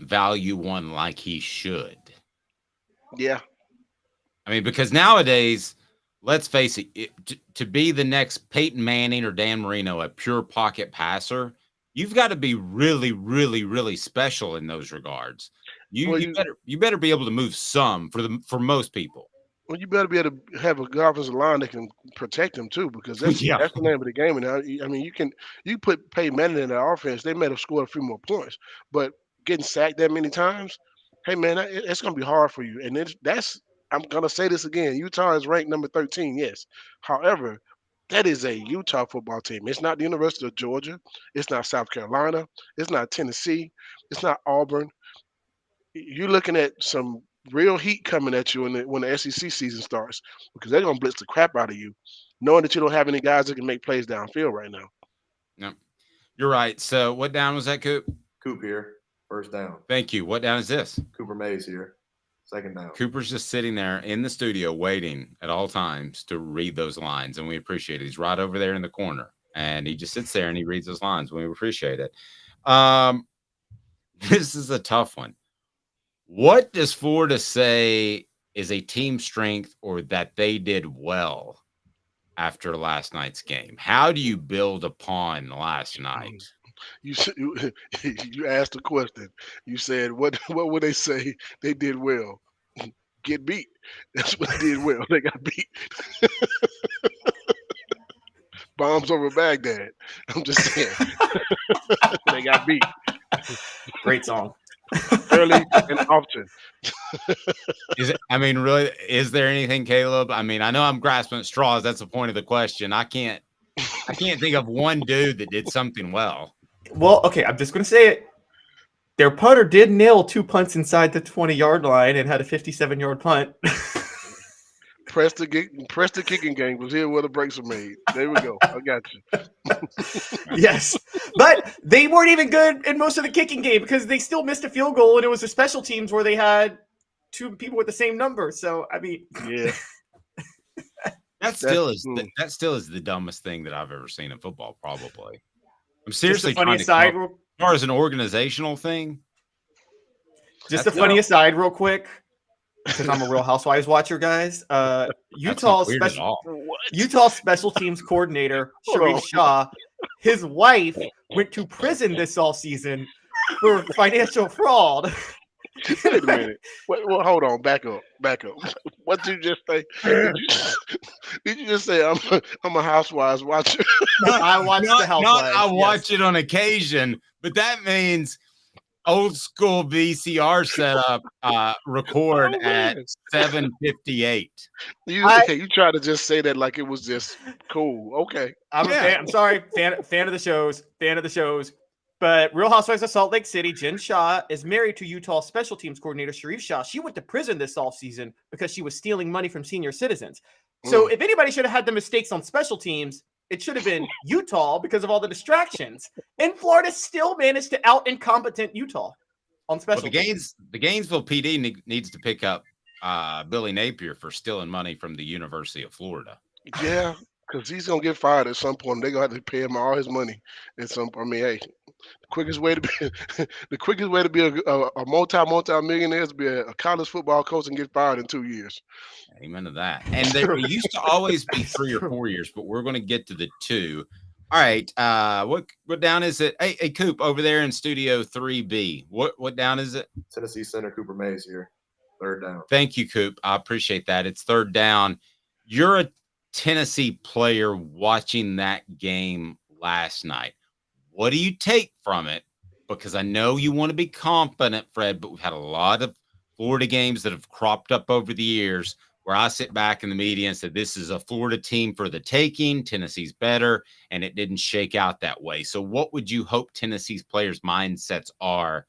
value one like he should. Yeah. I mean, because nowadays, let's face it, to be the next Peyton Manning or Dan Marino, a pure pocket passer, you've got to be really, really, really special in those regards. You better be able to move some for most people. Well, you better be able to have a good offensive line that can protect them too, because that's the name of the game. And I mean, you put Peyton Manning in the offense, they may have scored a few more points, but getting sacked that many times, hey man, it's going to be hard for you. And I'm going to say this again: Utah is ranked number 13, yes. However, that is a Utah football team. It's not the University of Georgia. It's not South Carolina. It's not Tennessee. It's not Auburn. You're looking at some real heat coming at you when the SEC season starts, because they're going to blitz the crap out of you, knowing that you don't have any guys that can make plays downfield right now. No, you're right. So what down was that, Coop? Coop here. First down. Thank you. What down is this? Cooper Mays here. Second down. Cooper's just sitting there in the studio waiting at all times to read those lines, and we appreciate it. He's right over there in the corner, and he just sits there and he reads those lines. We appreciate it. This is a tough one. What does Florida say is a team strength or that they did well after last night's game? How do you build upon last night? You asked a question. You said, what would they say they did well? Get beat. That's what they did well. They got beat. Bombs over Baghdad. I'm just saying. They got beat. Great song. Early and often. Really, is there anything, Caleb? I mean, I know I'm grasping at straws. That's the point of the question. I can't think of one dude that did something well. Well, okay, I'm just going to say it. Their punter did nail 2 punts inside the 20-yard line and had a 57-yard punt. Press the kicking game was here where the breaks were made. There we go. I got you. Yes. But they weren't even good in most of the kicking game because they still missed a field goal, and it was the special teams where they had 2 people with the same number. So, I mean. Yeah. That still is the dumbest thing that I've ever seen in football, probably. I'm seriously trying to aside, as far as an organizational thing. Just a funny aside real quick, because I'm a Real Housewives watcher, guys. Utah special teams coordinator, Sharif Shah, his wife went to prison this all season for financial fraud. Wait a minute. Well, hold on. Back up. What did you just say? Did you just say I'm a Housewives watcher? I watch the Housewives. I watch it on occasion, but that means old school VCR setup. Record at 7:58. You try to just say that like it was just cool. Okay. I'm sorry. Fan of the shows. But Real Housewives of Salt Lake City, Jen Shah, is married to Utah special teams coordinator Sharif Shah. She went to prison this offseason because she was stealing money from senior citizens. So if anybody should have had the mistakes on special teams, it should have been Utah because of all the distractions. And Florida still managed to out-incompetent Utah on special teams. The Gainesville PD needs to pick up Billy Napier for stealing money from the University of Florida. Yeah, because he's going to get fired at some point. They're going to have to pay him all his money at some point. I mean, hey. The quickest way to be a multi-millionaire is to be a college football coach and get fired in 2 years. Amen to that. And there used to always be 3 or 4 years, but we're going to get to the 2. All right. What down is it? Hey, Coop, over there in Studio 3B. What down is it? Tennessee center Cooper Mays here. 3rd down. Thank you, Coop. I appreciate that. It's 3rd down. You're a Tennessee player watching that game last night. What do you take from it? Because I know you want to be confident, Fred, but we've had a lot of Florida games that have cropped up over the years where I sit back in the media and said, this is a Florida team for the taking. Tennessee's better, and it didn't shake out that way. So what would you hope Tennessee's players' mindsets are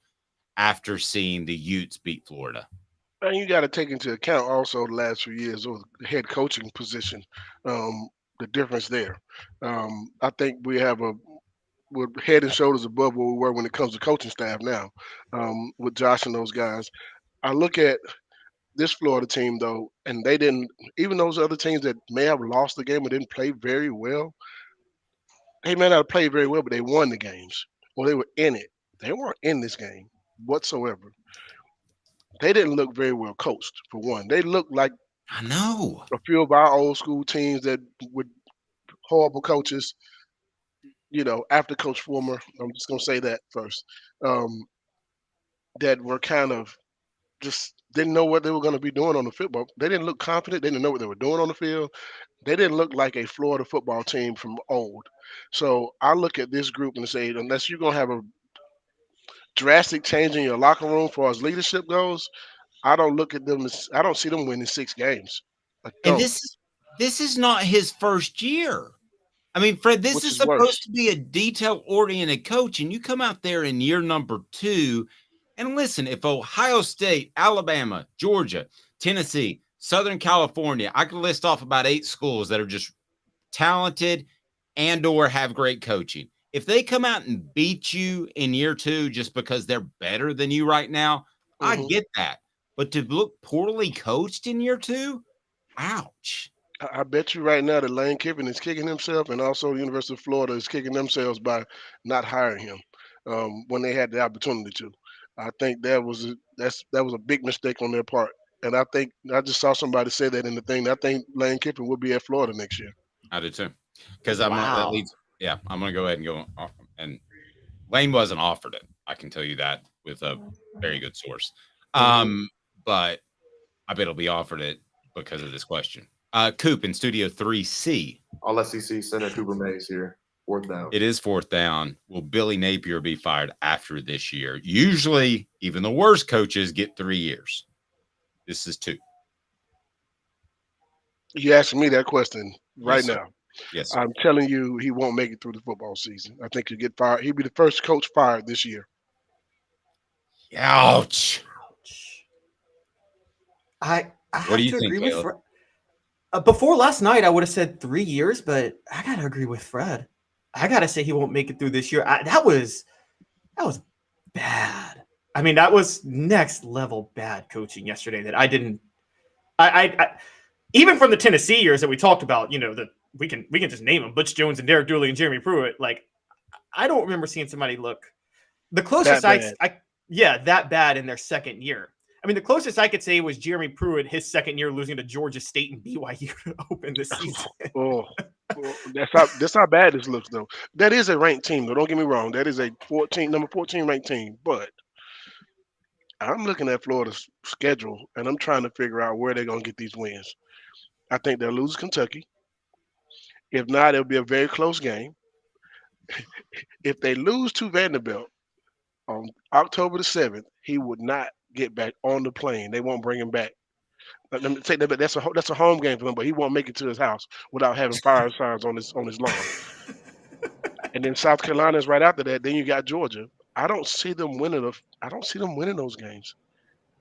after seeing the Utes beat Florida? And you got to take into account also the last few years of the head coaching position, the difference there. I think we're head and shoulders above where we were when it comes to coaching staff now, with Josh and those guys. I look at this Florida team, though, and they didn't – even those other teams that may have lost the game or didn't play very well, they may not have played very well, but they won the games, or they were in it. They weren't in this game whatsoever. They didn't look very well coached, for one. They looked like I know a few of our old school teams that with horrible coaches – after Coach Fulmer, I'm just going to say that first, that were kind of just didn't know what they were going to be doing on the football. They didn't look confident. They didn't know what they were doing on the field. They didn't look like a Florida football team from old. So I look at this group and say, unless you're going to have a drastic change in your locker room as far as leadership goes, I don't see them winning 6 games. And this is not his first year. I mean, Fred, this is supposed to be a detail-oriented coach, and you come out there in year number 2, and listen, if Ohio State, Alabama, Georgia, Tennessee, Southern California, I could list off about 8 schools that are just talented and or have great coaching. If they come out and beat you in year 2 just because they're better than you right now, I get that. but to look poorly coached in year 2, ouch. I bet you right now that Lane Kiffin is kicking himself, and also the University of Florida is kicking themselves by not hiring him when they had the opportunity to. I think that was a big mistake on their part, and I think I just saw somebody say that in the thing. I think Lane Kiffin will be at Florida next year. I do too, because that leads. Yeah, I'm gonna go ahead and go. And Lane wasn't offered it. I can tell you that with a very good source. But I bet he'll be offered it because of this question. Coop in Studio 3C. All SEC center Cooper Mays here. 4th down. It is 4th down. Will Billy Napier be fired after this year? Usually, even the worst coaches get 3 years. This is 2. You asking me that question right now. Yes, sir. I'm telling you, he won't make it through the football season. I think he'll get fired. He'll be the first coach fired this year. Ouch. I have What do you to think, agree with Caleb? Fred. Before last night, I would have said 3 years, but I gotta agree with Fred. I gotta say he won't make it through this year. That was bad. I mean, that was next level bad coaching yesterday. That I didn't. I even from the Tennessee years that we talked about. That we can just name them: Butch Jones and Derek Dooley and Jeremy Pruitt. Like, I don't remember seeing somebody look the closest that bad in their second year. I mean, the closest I could say was Jeremy Pruitt, his second year, losing to Georgia State and BYU to open the season. That's how bad this looks, though. That is a ranked team, though. Don't get me wrong. That is a number 14 ranked team. But I'm looking at Florida's schedule, and I'm trying to figure out where they're going to get these wins. I think they'll lose Kentucky. If not, it'll be a very close game. If they lose to Vanderbilt on October the 7th, he would not get back on the plane. They won't bring him back. Let me say that, but that's a home game for him. But he won't make it to his house without having fire signs on his lawn. And then South Carolina is right after that. Then you got Georgia. I don't see them winning those games.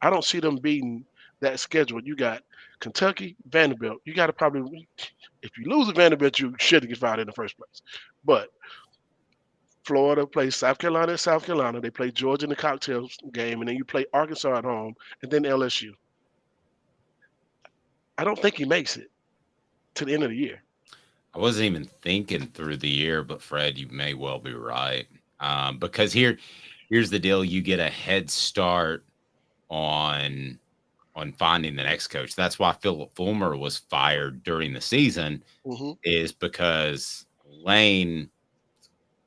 I don't see them beating that schedule. You got Kentucky, Vanderbilt. You got to probably, if you lose to Vanderbilt, you should get fired in the first place. But Florida plays South Carolina at South Carolina. They play Georgia in the cocktail game, and then you play Arkansas at home, and then LSU. I don't think he makes it to the end of the year. I wasn't even thinking through the year, but Fred, you may well be right. Because here's the deal: you get a head start on finding the next coach. That's why Philip Fulmer was fired during the season, is because Lane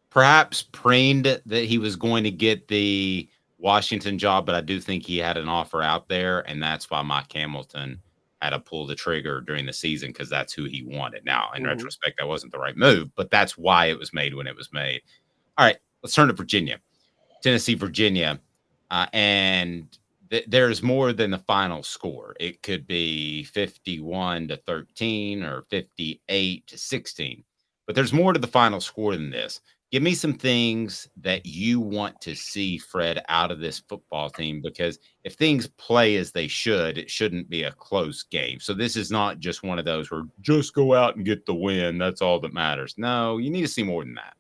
perhaps preened that he was going to get the Washington job, but I do think he had an offer out there, and that's why Mike Hamilton had to pull the trigger during the season, because that's who he wanted. Now, in retrospect, that wasn't the right move, but that's why it was made when it was made. All right, let's turn to Virginia. Tennessee, Virginia, and there's more than the final score. It could be 51-13 or 58-16, but there's more to the final score than this. Give me some things that you want to see, Fred, out of this football team, because if things play as they should, it shouldn't be a close game. So this is not just one of those where just go out and get the win. That's all that matters. No, you need to see more than that.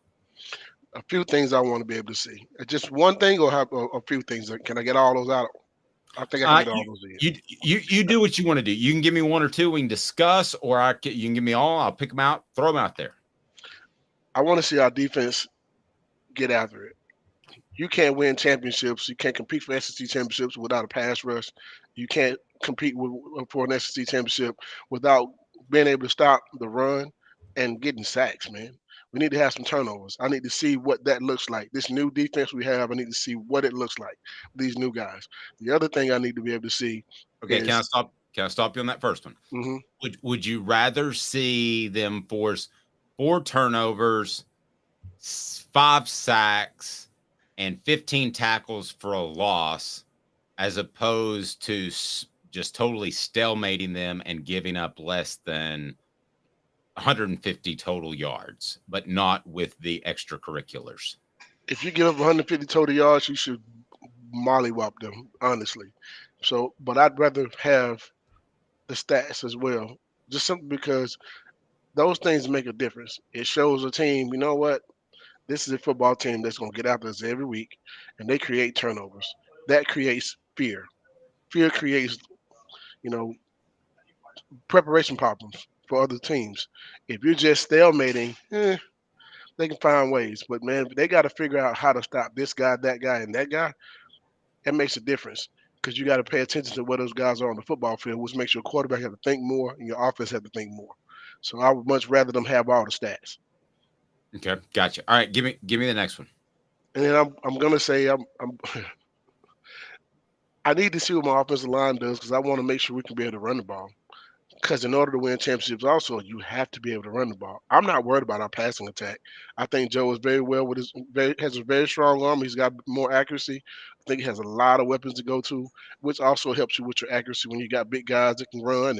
A few things I want to be able to see. Just one thing or have a few things? Can I get all those out? I think I can get all those in. You do what you want to do. You can give me one or two we can discuss, or you can give me all. I'll pick them out, throw them out there. I want to see our defense get after it. You can't win championships. You can't compete for SEC championships without a pass rush. You can't compete for an SEC championship without being able to stop the run and getting sacks, man. We need to have some turnovers. I need to see what that looks like. This new defense we have, I need to see what it looks like, these new guys. The other thing I need to be able to see. Okay, can I stop you on that first one? Would you rather see them force 4 turnovers, 5 sacks, and 15 tackles for a loss, as opposed to just totally stalemating them and giving up less than 150 total yards, but not with the extracurriculars? If you give up 150 total yards, you should mollywop them, honestly. So, but I'd rather have the stats as well, just simply because those things make a difference. It shows a team, you know what? This is a football team that's going to get after us every week, and they create turnovers. That creates fear. fear creates, preparation problems for other teams. If you're just stalemating, they can find ways. But man, they got to figure out how to stop this guy, that guy, and that guy. That makes a difference because you got to pay attention to where those guys are on the football field, which makes your quarterback have to think more and your offense have to think more. So I would much rather them have all the stats. Okay, gotcha. All right, give me the next one. And then I'm gonna say I need to see what my offensive line does because I want to make sure we can be able to run the ball. Because in order to win championships, also you have to be able to run the ball. I'm not worried about our passing attack. I think Joe is very well with has a very strong arm. He's got more accuracy. I think he has a lot of weapons to go to, which also helps you with your accuracy when you got big guys that can run,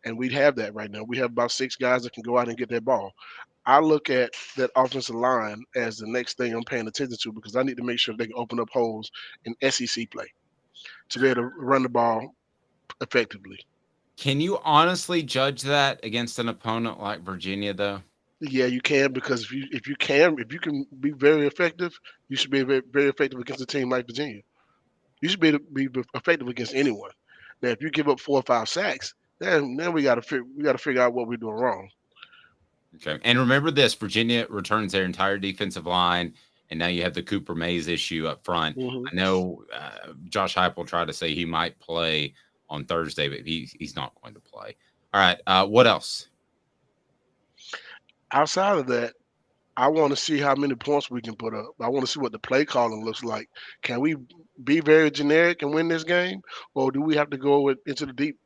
and we have that right now. We have about 6 guys that can go out and get that ball. I look at that offensive line as the next thing I'm paying attention to because I need to make sure they can open up holes in SEC play to be able to run the ball effectively. Can you honestly judge that against an opponent like Virginia, though? Yeah, you can because if you can be very effective, you should be very, very effective against a team like Virginia. You should be effective against anyone. Now, if you give up 4 or 5 sacks, then we got to figure out what we're doing wrong. Okay, and remember this: Virginia returns their entire defensive line, and now you have the Cooper Mays issue up front. Mm-hmm. I know Josh Heupel tried to say he might play on Thursday, but he's not going to play. All right, what else? Outside of that, I want to see how many points we can put up. I want to see what the play calling looks like. Can we be very generic and win this game, or do we have to go into the deep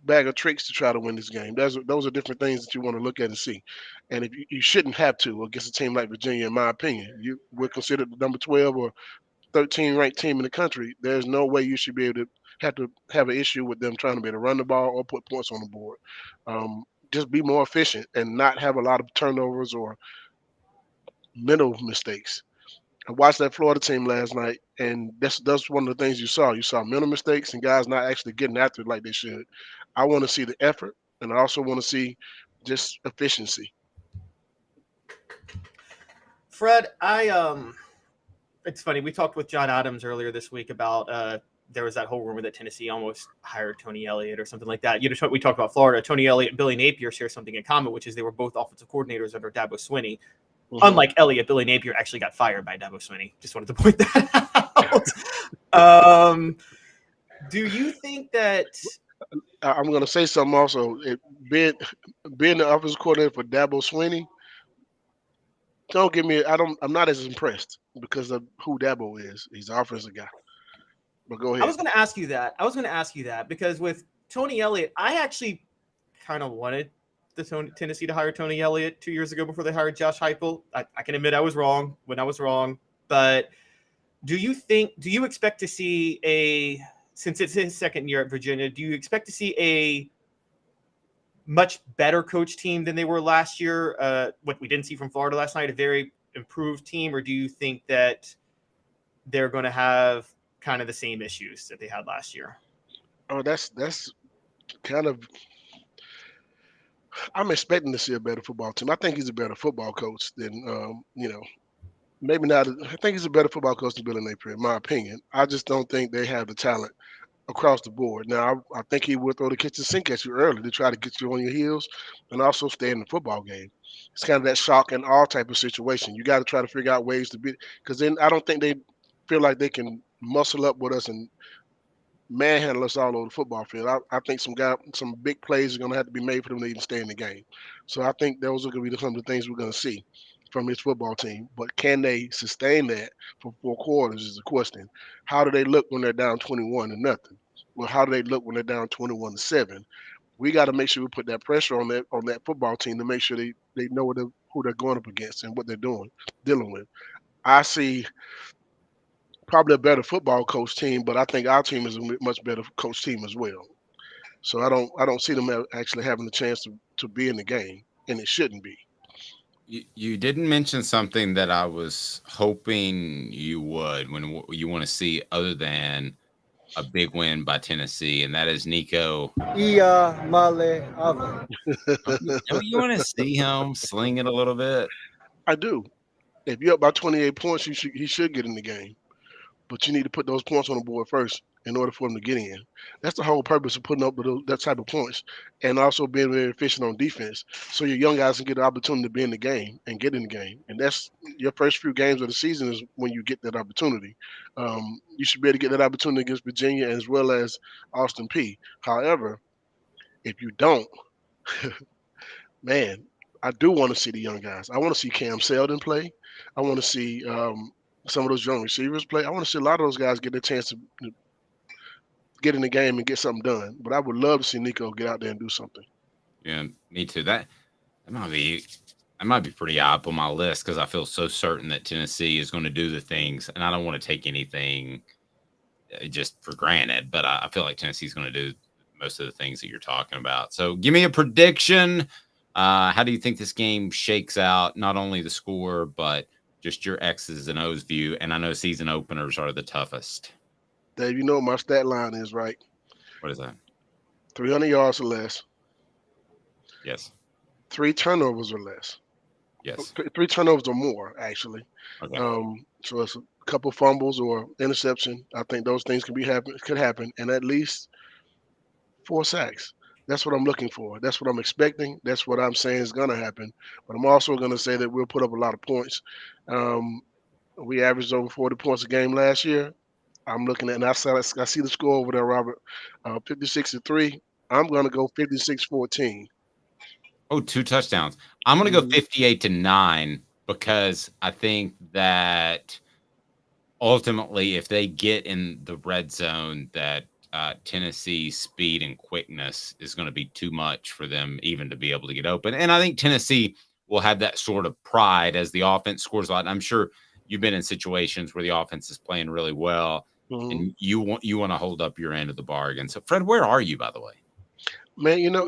bag of tricks to try to win this game? Those are different things that you want to look at and see. And if you shouldn't have to against a team like Virginia, in my opinion, we're considered the number 12 or 13 ranked team in the country. There's no way you should be able to have an issue with them trying to be able to run the ball or put points on the board. Just be more efficient and not have a lot of turnovers or mental mistakes. I watched that Florida team last night, and that's one of the things you saw. You saw mental mistakes and guys not actually getting after it like they should. I want to see the effort, and I also want to see just efficiency. Fred, it's funny. We talked with John Adams earlier this week about there was that whole rumor that Tennessee almost hired Tony Elliott or something like that. We talked about Florida. Tony Elliott and Billy Napier share something in common, which is they were both offensive coordinators under Dabo Swinney. Mm-hmm. Unlike Elliott, Billy Napier actually got fired by Dabo Swinney. Just wanted to point that out. Do you think that I'm going to say something also? Being the offensive coordinator for Dabo Swinney, don't give me. I'm not as impressed because of who Dabo is. He's an offensive guy. But go ahead. I was going to ask you that because with Tony Elliott, I actually kind of wanted Tennessee to hire Tony Elliott 2 years ago before they hired Josh Heupel. I can admit I was wrong when I was wrong. But do you expect to see since it's his second year at Virginia, do you expect to see a much better coach team than they were last year? What we didn't see from Florida last night, a very improved team, or do you think that they're going to have kind of the same issues that they had last year? Oh, that's kind of. I'm expecting to see a better football team. I think he's a better football coach than maybe not. I think he's a better football coach than Billy Napier, in my opinion. I just don't think they have the talent across the board. Now, I think he would throw the kitchen sink at you early to try to get you on your heels and also stay in the football game. It's kind of that shock and awe type of situation. You got to try to figure out ways to beat it, because then I don't think they feel like they can muscle up with us and manhandle us all over the football field. I think some big plays are going to have to be made for them to even stay in the game. So I think those are going to be some of the things we're going to see from this football team. But can they sustain that for 4 quarters is the question. How do they look when they're down 21-0? Well, how do they look when they're down 21-7? We got to make sure we put that pressure on that football team to make sure they know who they're going up against and what they're dealing with. I see probably a better football coach team, but I think our team is a much better coach team as well. So I don't see them actually having the chance to be in the game, and it shouldn't be. You didn't mention something that I was hoping you would when you want to see other than a big win by Tennessee, and that is Nico. Don't you want to see him sling it a little bit? I do. If you're up by 28 points, he should get in the game. but you need to put those points on the board first in order for them to get in. That's the whole purpose of putting up that type of points, and also being very efficient on defense, so your young guys can get the opportunity to be in the game and get in the game. And that's your first few games of the season is when you get that opportunity. You should be able to get that opportunity against Virginia as well as Austin Peay. However, if you don't, man, I do want to see the young guys. I want to see Cam Selden play. I want to see some of those young receivers play. I want to see a lot of those guys get a chance to get in the game and get something done. But I would love to see Nico get out there and do something. Yeah, me too. That might be pretty high up on my list because I feel so certain that Tennessee is going to do the things, and I don't want to take anything just for granted, but I feel like Tennessee is going to do most of the things that you're talking about. So give me a prediction. How do you think this game shakes out? Not only the score, but just your X's and O's view. And I know season openers are the toughest. Dave, you know what my stat line is, right? What is that? 300 yards or less. Yes. 3 turnovers or less. Yes. 3 turnovers or more, actually. Okay. So it's a couple fumbles or interception. I think those things could happen, and at least 4 sacks. That's what I'm looking for. That's what I'm expecting. That's what I'm saying is going to happen. But I'm also going to say that we'll put up a lot of points. We averaged over 40 points a game last year. I'm looking at, and I see the score over there, Robert, 56-3. I'm going to go 56-14. Oh, 2 touchdowns. I'm going to go 58-9 because I think that ultimately if they get in the red zone, that Tennessee's speed and quickness is going to be too much for them even to be able to get open. And I think Tennessee will have that sort of pride as the offense scores a lot. And I'm sure you've been in situations where the offense is playing really well, and you want to hold up your end of the bargain. So, Fred, where are you, by the way? Man, you know,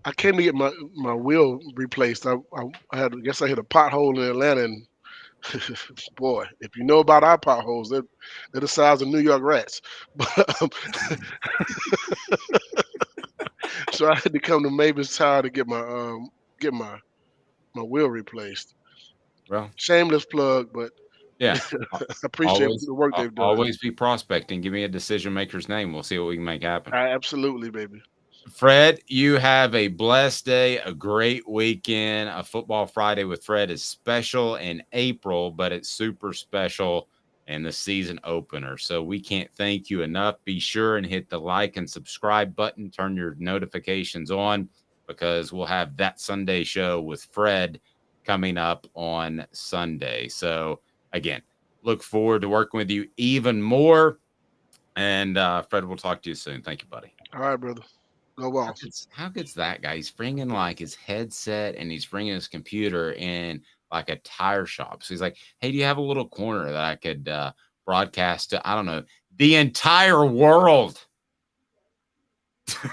I came to get my wheel replaced. I guess I hit a pothole in Atlanta, and boy, if you know about our potholes, they're the size of New York rats. But, so I had to come to Mavis Tire to get my wheel replaced. Well, shameless plug, but yeah, I appreciate the work they've done. Always be prospecting. Give me a decision maker's name. We'll see what we can make happen. Absolutely, baby. Fred, you have a blessed day, a great weekend. A Football Friday with Fred is special in April, but it's super special in the season opener. So we can't thank you enough. Be sure and hit the like and subscribe button. Turn your notifications on because we'll have That Sunday Show with Fred coming up on Sunday. So again, look forward to working with you even more. And Fred, we'll talk to you soon. Thank you, buddy. All right, brother. Go Vols. How good's that guy? He's bringing like his headset and he's bringing his computer in like a tire shop. So he's like, hey, do you have a little corner that I could broadcast to, I don't know, the entire world?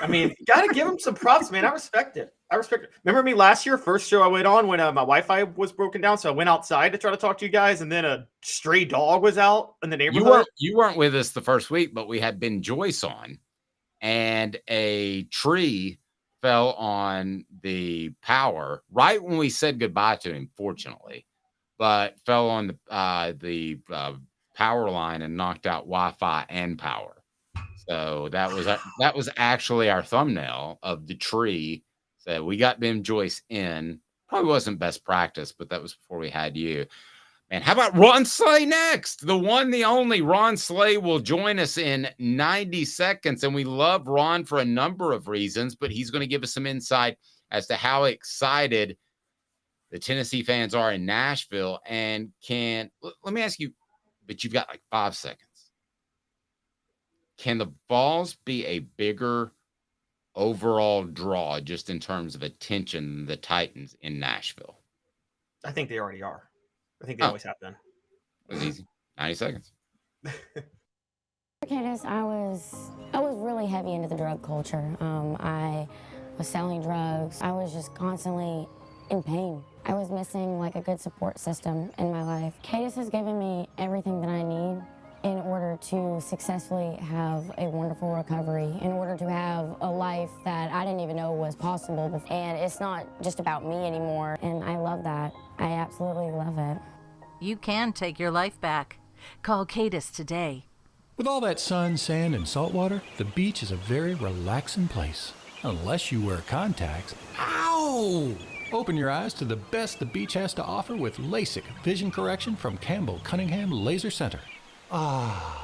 I mean, gotta give him some props, man. I respect it. Remember me last year, first show I went on when my Wi-Fi was broken down, so I went outside to try to talk to you guys, and then a stray dog was out in the neighborhood. You weren't with us the first week, but we had Ben Joyce on, and a tree fell on the power right when we said goodbye to him, fortunately, but fell on the power line and knocked out Wi-Fi and power. So that was actually our thumbnail of the tree. So we got Ben Joyce in. Probably wasn't best practice, but that was before we had you. Man, how about Ron Slay next? The one, the only Ron Slay will join us in 90 seconds. And we love Ron for a number of reasons, but he's going to give us some insight as to how excited the Tennessee fans are in Nashville. And let me ask you, but you've got like 5 seconds. Can the Vols be a bigger overall draw just in terms of attention than the Titans in Nashville? I think they already are. I think they always have been. It was easy. 90 seconds. Candace, I was really heavy into the drug culture. I was selling drugs. I was just constantly in pain. I was missing like a good support system in my life. Candace has given me everything that I need in order to successfully have a wonderful recovery, in order to have a life that I didn't even know was possible before. And it's not just about me anymore, and I love that. I absolutely love it. You can take your life back. Call Cadis today. With all that sun, sand, and salt water, the beach is a very relaxing place. Unless you wear contacts. Ow! Open your eyes to the best the beach has to offer with LASIK vision correction from Campbell Cunningham Laser Center. Ah.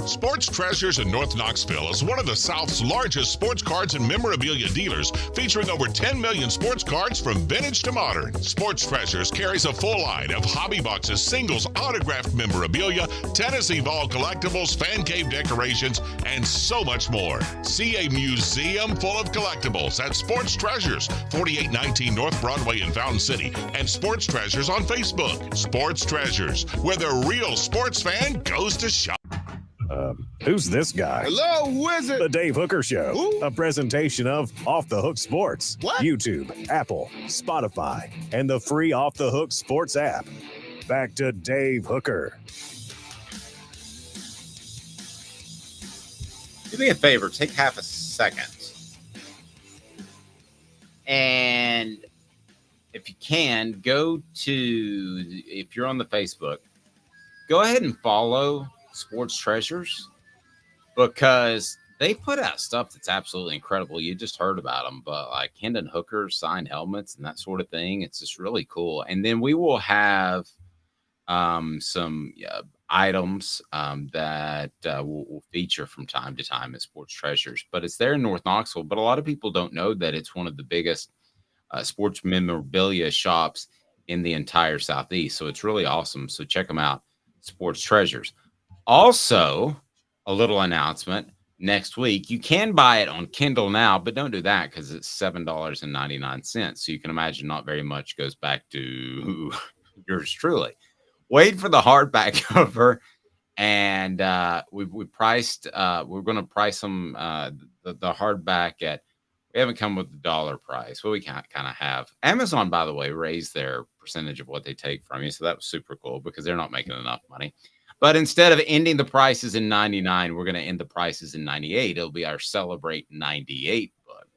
Sports Treasures in North Knoxville is one of the South's largest sports cards and memorabilia dealers, featuring over 10 million sports cards from vintage to modern. Sports Treasures carries a full line of hobby boxes, singles, autographed memorabilia, Tennessee Vol collectibles, fan cave decorations, and so much more. See a museum full of collectibles at Sports Treasures, 4819 North Broadway in Fountain City, and Sports Treasures on Facebook. Sports Treasures, where the real sports fan goes to shop. Who's this guy? Hello, who is it? The Dave Hooker Show, Who? a presentation of Off the Hook Sports. What? YouTube, Apple, Spotify, and the free Off the Hook Sports app. Back to Dave Hooker. Do me a favor, take half a second. And if you can, go to, if you're on the Facebook, go ahead and follow Sports Treasures, because they put out stuff that's absolutely incredible. You just heard about them, but like Hendon Hooker signed helmets and that sort of thing. It's just really cool. And then we will have some items that will feature from time to time at Sports Treasures, but it's there in North Knoxville. But a lot of people don't know that it's one of the biggest sports memorabilia shops in the entire Southeast. So it's really awesome. So check them out, Sports Treasures. Also, a little announcement next week. You can buy it on Kindle now, but don't do that because it's $7.99. So you can imagine not very much goes back to yours truly. Wait for the hardback cover, and we priced. We're going to price them the hardback at. We haven't come with the dollar price. Well, we kind of have. Amazon, by the way, raised their percentage of what they take from you, so that was super cool because they're not making enough money. But instead of ending the prices in 99, we're going to end the prices in 98. It'll be our Celebrate 98 book,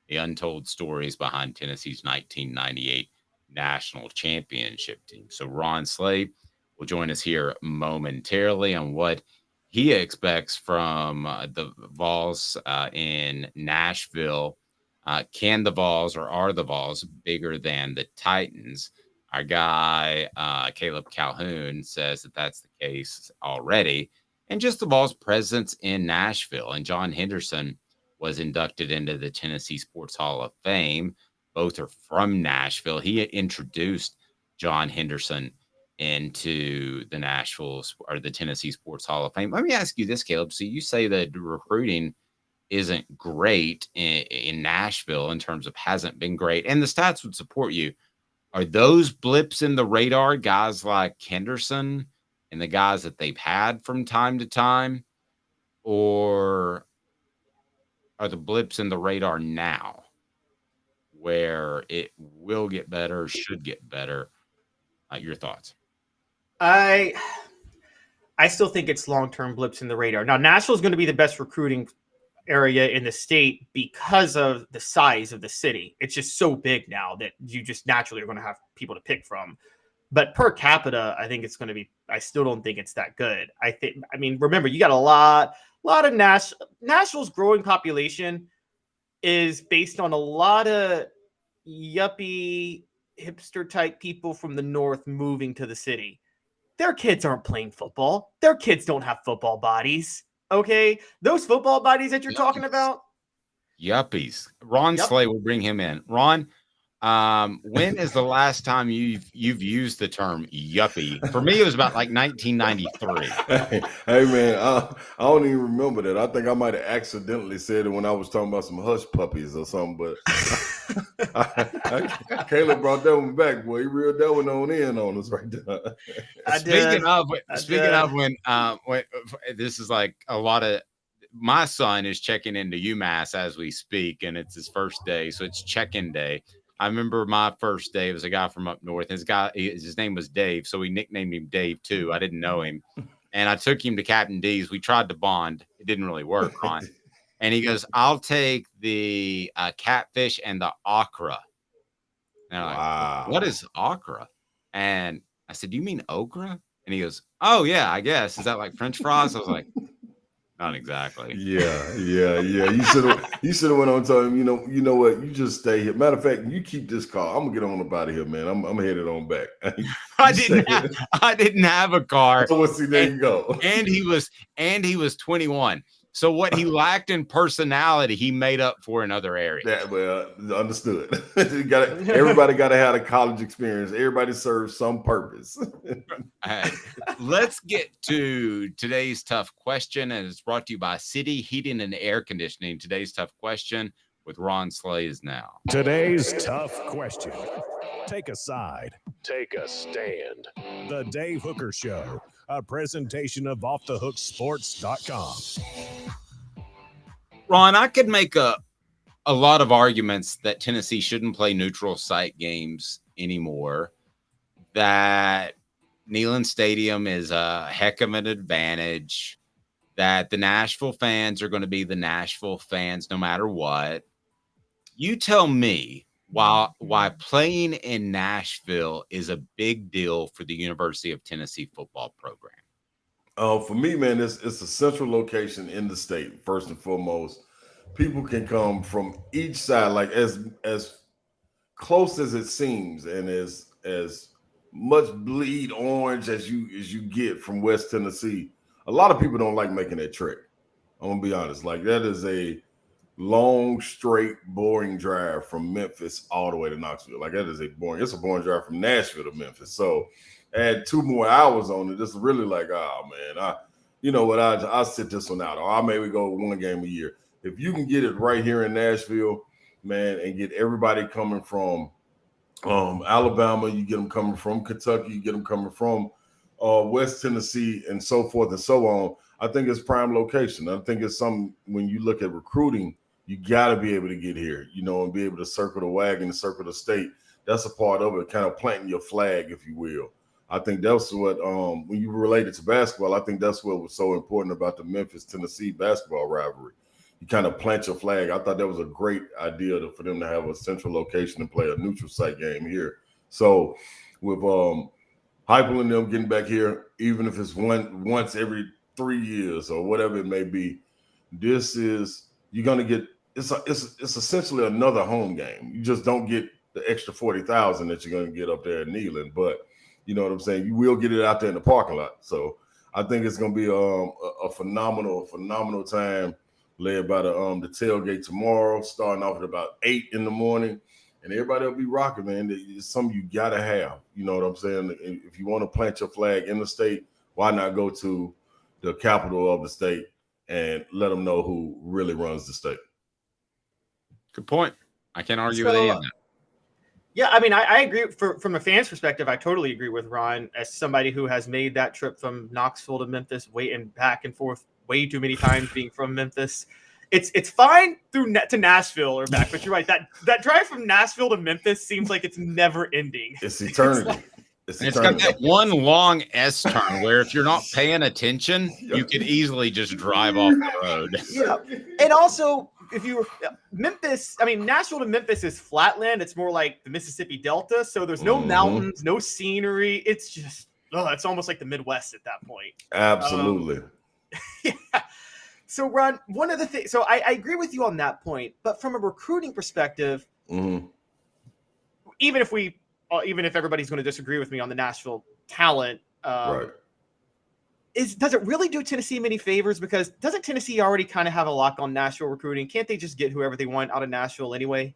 the untold stories behind Tennessee's 1998 national championship team. So Ron Slade will join us here momentarily on what he expects from the Vols in Nashville. Can the Vols, or are the Vols bigger than the Titans? Our guy, Caleb Calhoun, says that that's the case already. And just the Vols' presence in Nashville. And John Henderson was inducted into the Tennessee Sports Hall of Fame. Both are from Nashville. He introduced John Henderson into the Nashville or the Tennessee Sports Hall of Fame. Let me ask you this, Caleb. So you say that recruiting isn't great in Nashville in terms of hasn't been great, and the stats would support you. Are those blips in the radar, guys like Henderson and the guys that they've had from time to time, or are the blips in the radar now where it will get better, should get better? Your thoughts? I still think it's long-term blips in the radar. Now, Nashville is going to be the best recruiting area in the state because of the size of the city. It's just so big now that you just naturally are going to have people to pick from. But per capita, I think it's going to be, I still don't think it's that good. Remember, you got a lot of Nashville's growing population is based on a lot of yuppie hipster type people from the north moving to the city. Their kids aren't playing football. Their kids don't have football bodies. Okay, those football bodies that you're talking about. Yuppies. Ron Slay will bring him in. Ron, when is the last time you've used the term yuppie? For me, it was about like 1993. Hey man, I don't even remember that. I think I might have accidentally said it when I was talking about some hush puppies or something. But Caleb brought that one back, boy. He reeled that one on us right there. Speaking of when this is like a lot of. My son is checking into UMass as we speak, and it's his first day, so it's check-in day. I remember my first day. It was a guy from up north. His name was Dave, so we nicknamed him Dave too. I didn't know him, and I took him to Captain D's. We tried to bond. It didn't really work, Ron. And he goes, "I'll take the catfish and the okra." And I'm like, "What is okra?" And I said, "Do you mean okra?" And he goes, "Oh yeah, I guess. Is that like French fries?" I was like, "Not exactly." Yeah. You should have went on to him. You know what? You just stay here. Matter of fact, you keep this car. I'm gonna get on up out of here, man. I'm headed on back. I didn't have a car. Oh, well, see, there you go. And he was 21. So what he lacked in personality, he made up for in other areas. Understood. Everybody got to have a college experience. Everybody serves some purpose. Right. Let's get to today's tough question, and it's brought to you by City Heating and Air Conditioning. Today's tough question with Ron Slays now. Today's tough question. Take a side. Take a stand. The Dave Hooker Show, a presentation of offthehooksports.com. Ron, I could make a lot of arguments that Tennessee shouldn't play neutral site games anymore, that Neyland Stadium is a heck of an advantage, that the Nashville fans are going to be the Nashville fans no matter what. You tell me why playing in Nashville is a big deal for the University of Tennessee football program. For me, man, it's a central location in the state, first and foremost. People can come from each side, like as close as it seems, and as much bleed orange as you get from West Tennessee. A lot of people don't like making that trek. I'm gonna be honest. Like, that is a long, straight, boring drive from Memphis all the way to Knoxville. Like, it's a boring drive from Nashville to Memphis. So add 2 more hours on it. It's really like, oh man, I'll sit this one out. Or I maybe go 1 game a year. If you can get it right here in Nashville, man, and get everybody coming from Alabama, you get them coming from Kentucky, you get them coming from West Tennessee, and so forth and so on. I think it's prime location. I think it's something, when you look at recruiting, you got to be able to get here, and be able to circle the wagon and circle the state. That's a part of it, kind of planting your flag, if you will. I think that's what, when you relate it to basketball, I think that's what was so important about the Memphis-Tennessee basketball rivalry. You kind of plant your flag. I thought that was a great idea for them to have a central location and play a neutral site game here. So with Heupel and them getting back here, even if it's once every 3 years or whatever it may be, it's essentially another home game. You just don't get the extra 40,000 that you're going to get up there in Neyland, but you know what I'm saying? You will get it out there in the parking lot. So I think it's going to be a phenomenal time, led by the tailgate tomorrow, starting off at about 8 in the morning, and everybody will be rocking, man. It's something you got to have. You know what I'm saying? If you want to plant your flag in the state, why not go to the capital of the state and let them know who really runs the state? Good point. I can't argue with any of that. Yeah, I mean, I agree. From a fan's perspective, I totally agree with Ron. As somebody who has made that trip from Knoxville to Memphis, and back and forth way too many times, being from Memphis, it's fine to Nashville or back. But you're right, that drive from Nashville to Memphis seems like it's never ending. It's eternity. It's got that one long S turn where if you're not paying attention, you could easily just drive off the road. Yeah, and also, if you were Nashville to Memphis is flatland. It's more like the Mississippi Delta. So there's no mountains, no scenery. It's just, it's almost like the Midwest at that point. Absolutely. Yeah. So Ron, one of the things, so I agree with you on that point, but from a recruiting perspective, even if everybody's going to disagree with me on the Nashville talent, right. Does it really do Tennessee many favors? Because doesn't Tennessee already kind of have a lock on Nashville recruiting? Can't they just get whoever they want out of Nashville anyway?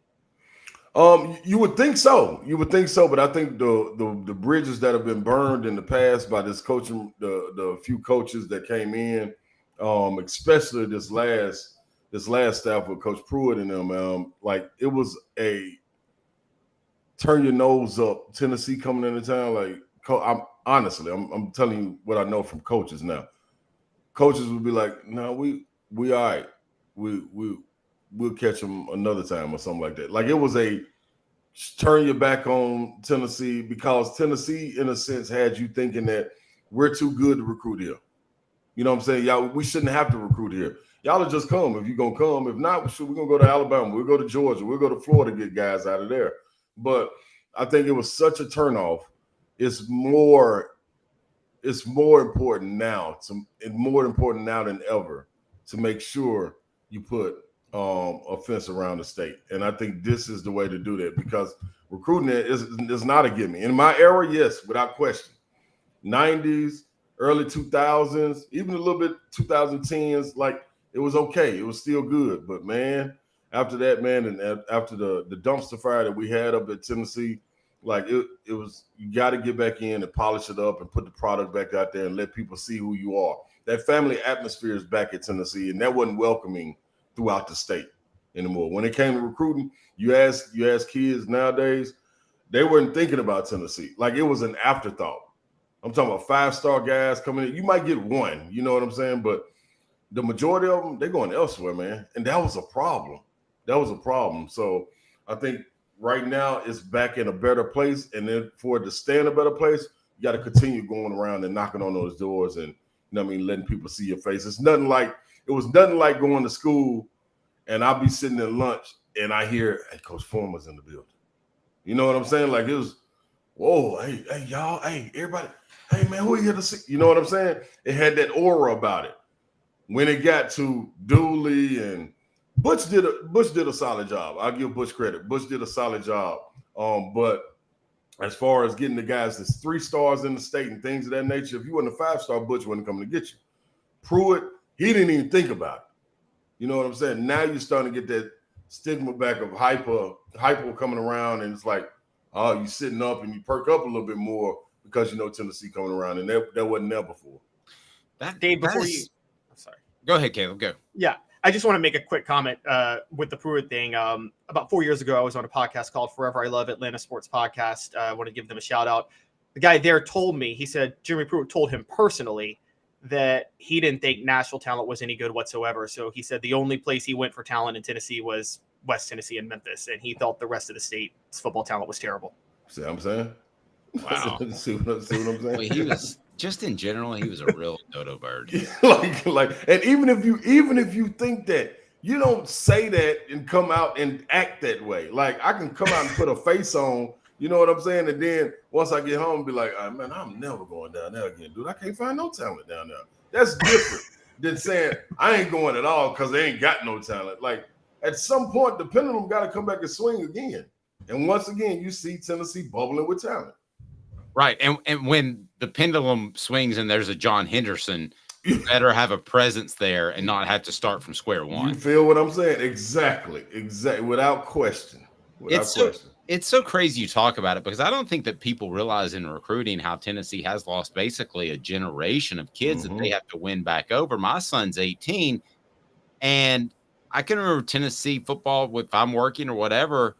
You would think so. But I think the bridges that have been burned in the past by this coaching, the few coaches that came in, especially this last staff with Coach Pruitt and them, like it was a turn your nose up Tennessee coming into town. Like, I'm telling you what I know from coaches now. Coaches would be like, "No, we all right. We'll catch them another time," or something like that. Like, it was a turn your back on Tennessee, because Tennessee, in a sense, had you thinking that we're too good to recruit here. You know what I'm saying? Y'all, we shouldn't have to recruit here. Y'all will just come if you're going to come. If not, we're going to go to Alabama. We'll go to Georgia. We'll go to Florida to get guys out of there. But I think it was such a turnoff. It's more it's more important now than ever to make sure you put a fence around the state. And I think this is the way to do that, because recruiting is not a gimme. In my era, yes, without question. 90s, early 2000s, even a little bit 2010s, like it was okay. It was still good. But man, after that, man, and after the dumpster fire that we had up at Tennessee, like it was, you got to get back in and polish it up and put the product back out there and let people see who you are. That family atmosphere is back at Tennessee, and that wasn't welcoming throughout the state anymore. When it came to recruiting, you ask kids nowadays, they weren't thinking about Tennessee. Like it was an afterthought. I'm talking about 5-star guys coming in. You might get one, you know what I'm saying? But the majority of them, they're going elsewhere, man. And that was a problem. So I think right now it's back in a better place. And then for it to stay in a better place, you got to continue going around and knocking on those doors and, you know what I mean, letting people see your face. It was nothing like going to school and I'll be sitting at lunch and I hear, hey, Coach Foreman's in the building. You know what I'm saying? Like it was, whoa, hey, y'all, hey, everybody, hey, man, who are you here to see? You know what I'm saying? It had that aura about it. When it got to Dooley and Butch did a solid job. I'll give Butch credit. Butch did a solid job. But as far as getting the guys that's 3 stars in the state and things of that nature, if you wasn't a 5-star, Butch wasn't coming to get you. Pruitt, he didn't even think about it. You know what I'm saying? Now you're starting to get that stigma back of hyper coming around, and it's like, oh, you sitting up and you perk up a little bit more because you know Tennessee coming around, and that wasn't there before. Dave, before you, I'm sorry. Go ahead, Caleb. Go. Yeah, I just want to make a quick comment with the Pruitt thing. About 4 years ago, I was on a podcast called Forever I Love Atlanta Sports Podcast. I want to give them a shout out. The guy there told me, he said Jeremy Pruitt told him personally that he didn't think Nashville talent was any good whatsoever. So he said the only place he went for talent in Tennessee was West Tennessee and Memphis, and he thought the rest of the state's football talent was terrible. See what I'm saying? Wow. see what I'm saying? Well, he was just in general, he was a real dodo bird. like, and even if you think that, you don't say that and come out and act that way. Like I can come out and put a face on, you know what I'm saying? And then once I get home, be like, oh, man, I'm never going down there again, dude. I can't find no talent down there. That's different than saying I ain't going at all because they ain't got no talent. Like at some point, the pendulum got to come back and swing again. And once again, you see Tennessee bubbling with talent. Right. And when the pendulum swings and there's a John Henderson, you better have a presence there and not have to start from square one. You feel what I'm saying? Exactly. Without question. It's so crazy you talk about it, because I don't think that people realize in recruiting how Tennessee has lost basically a generation of kids that they have to win back over. My son's 18, and I can remember Tennessee football if I'm working or whatever,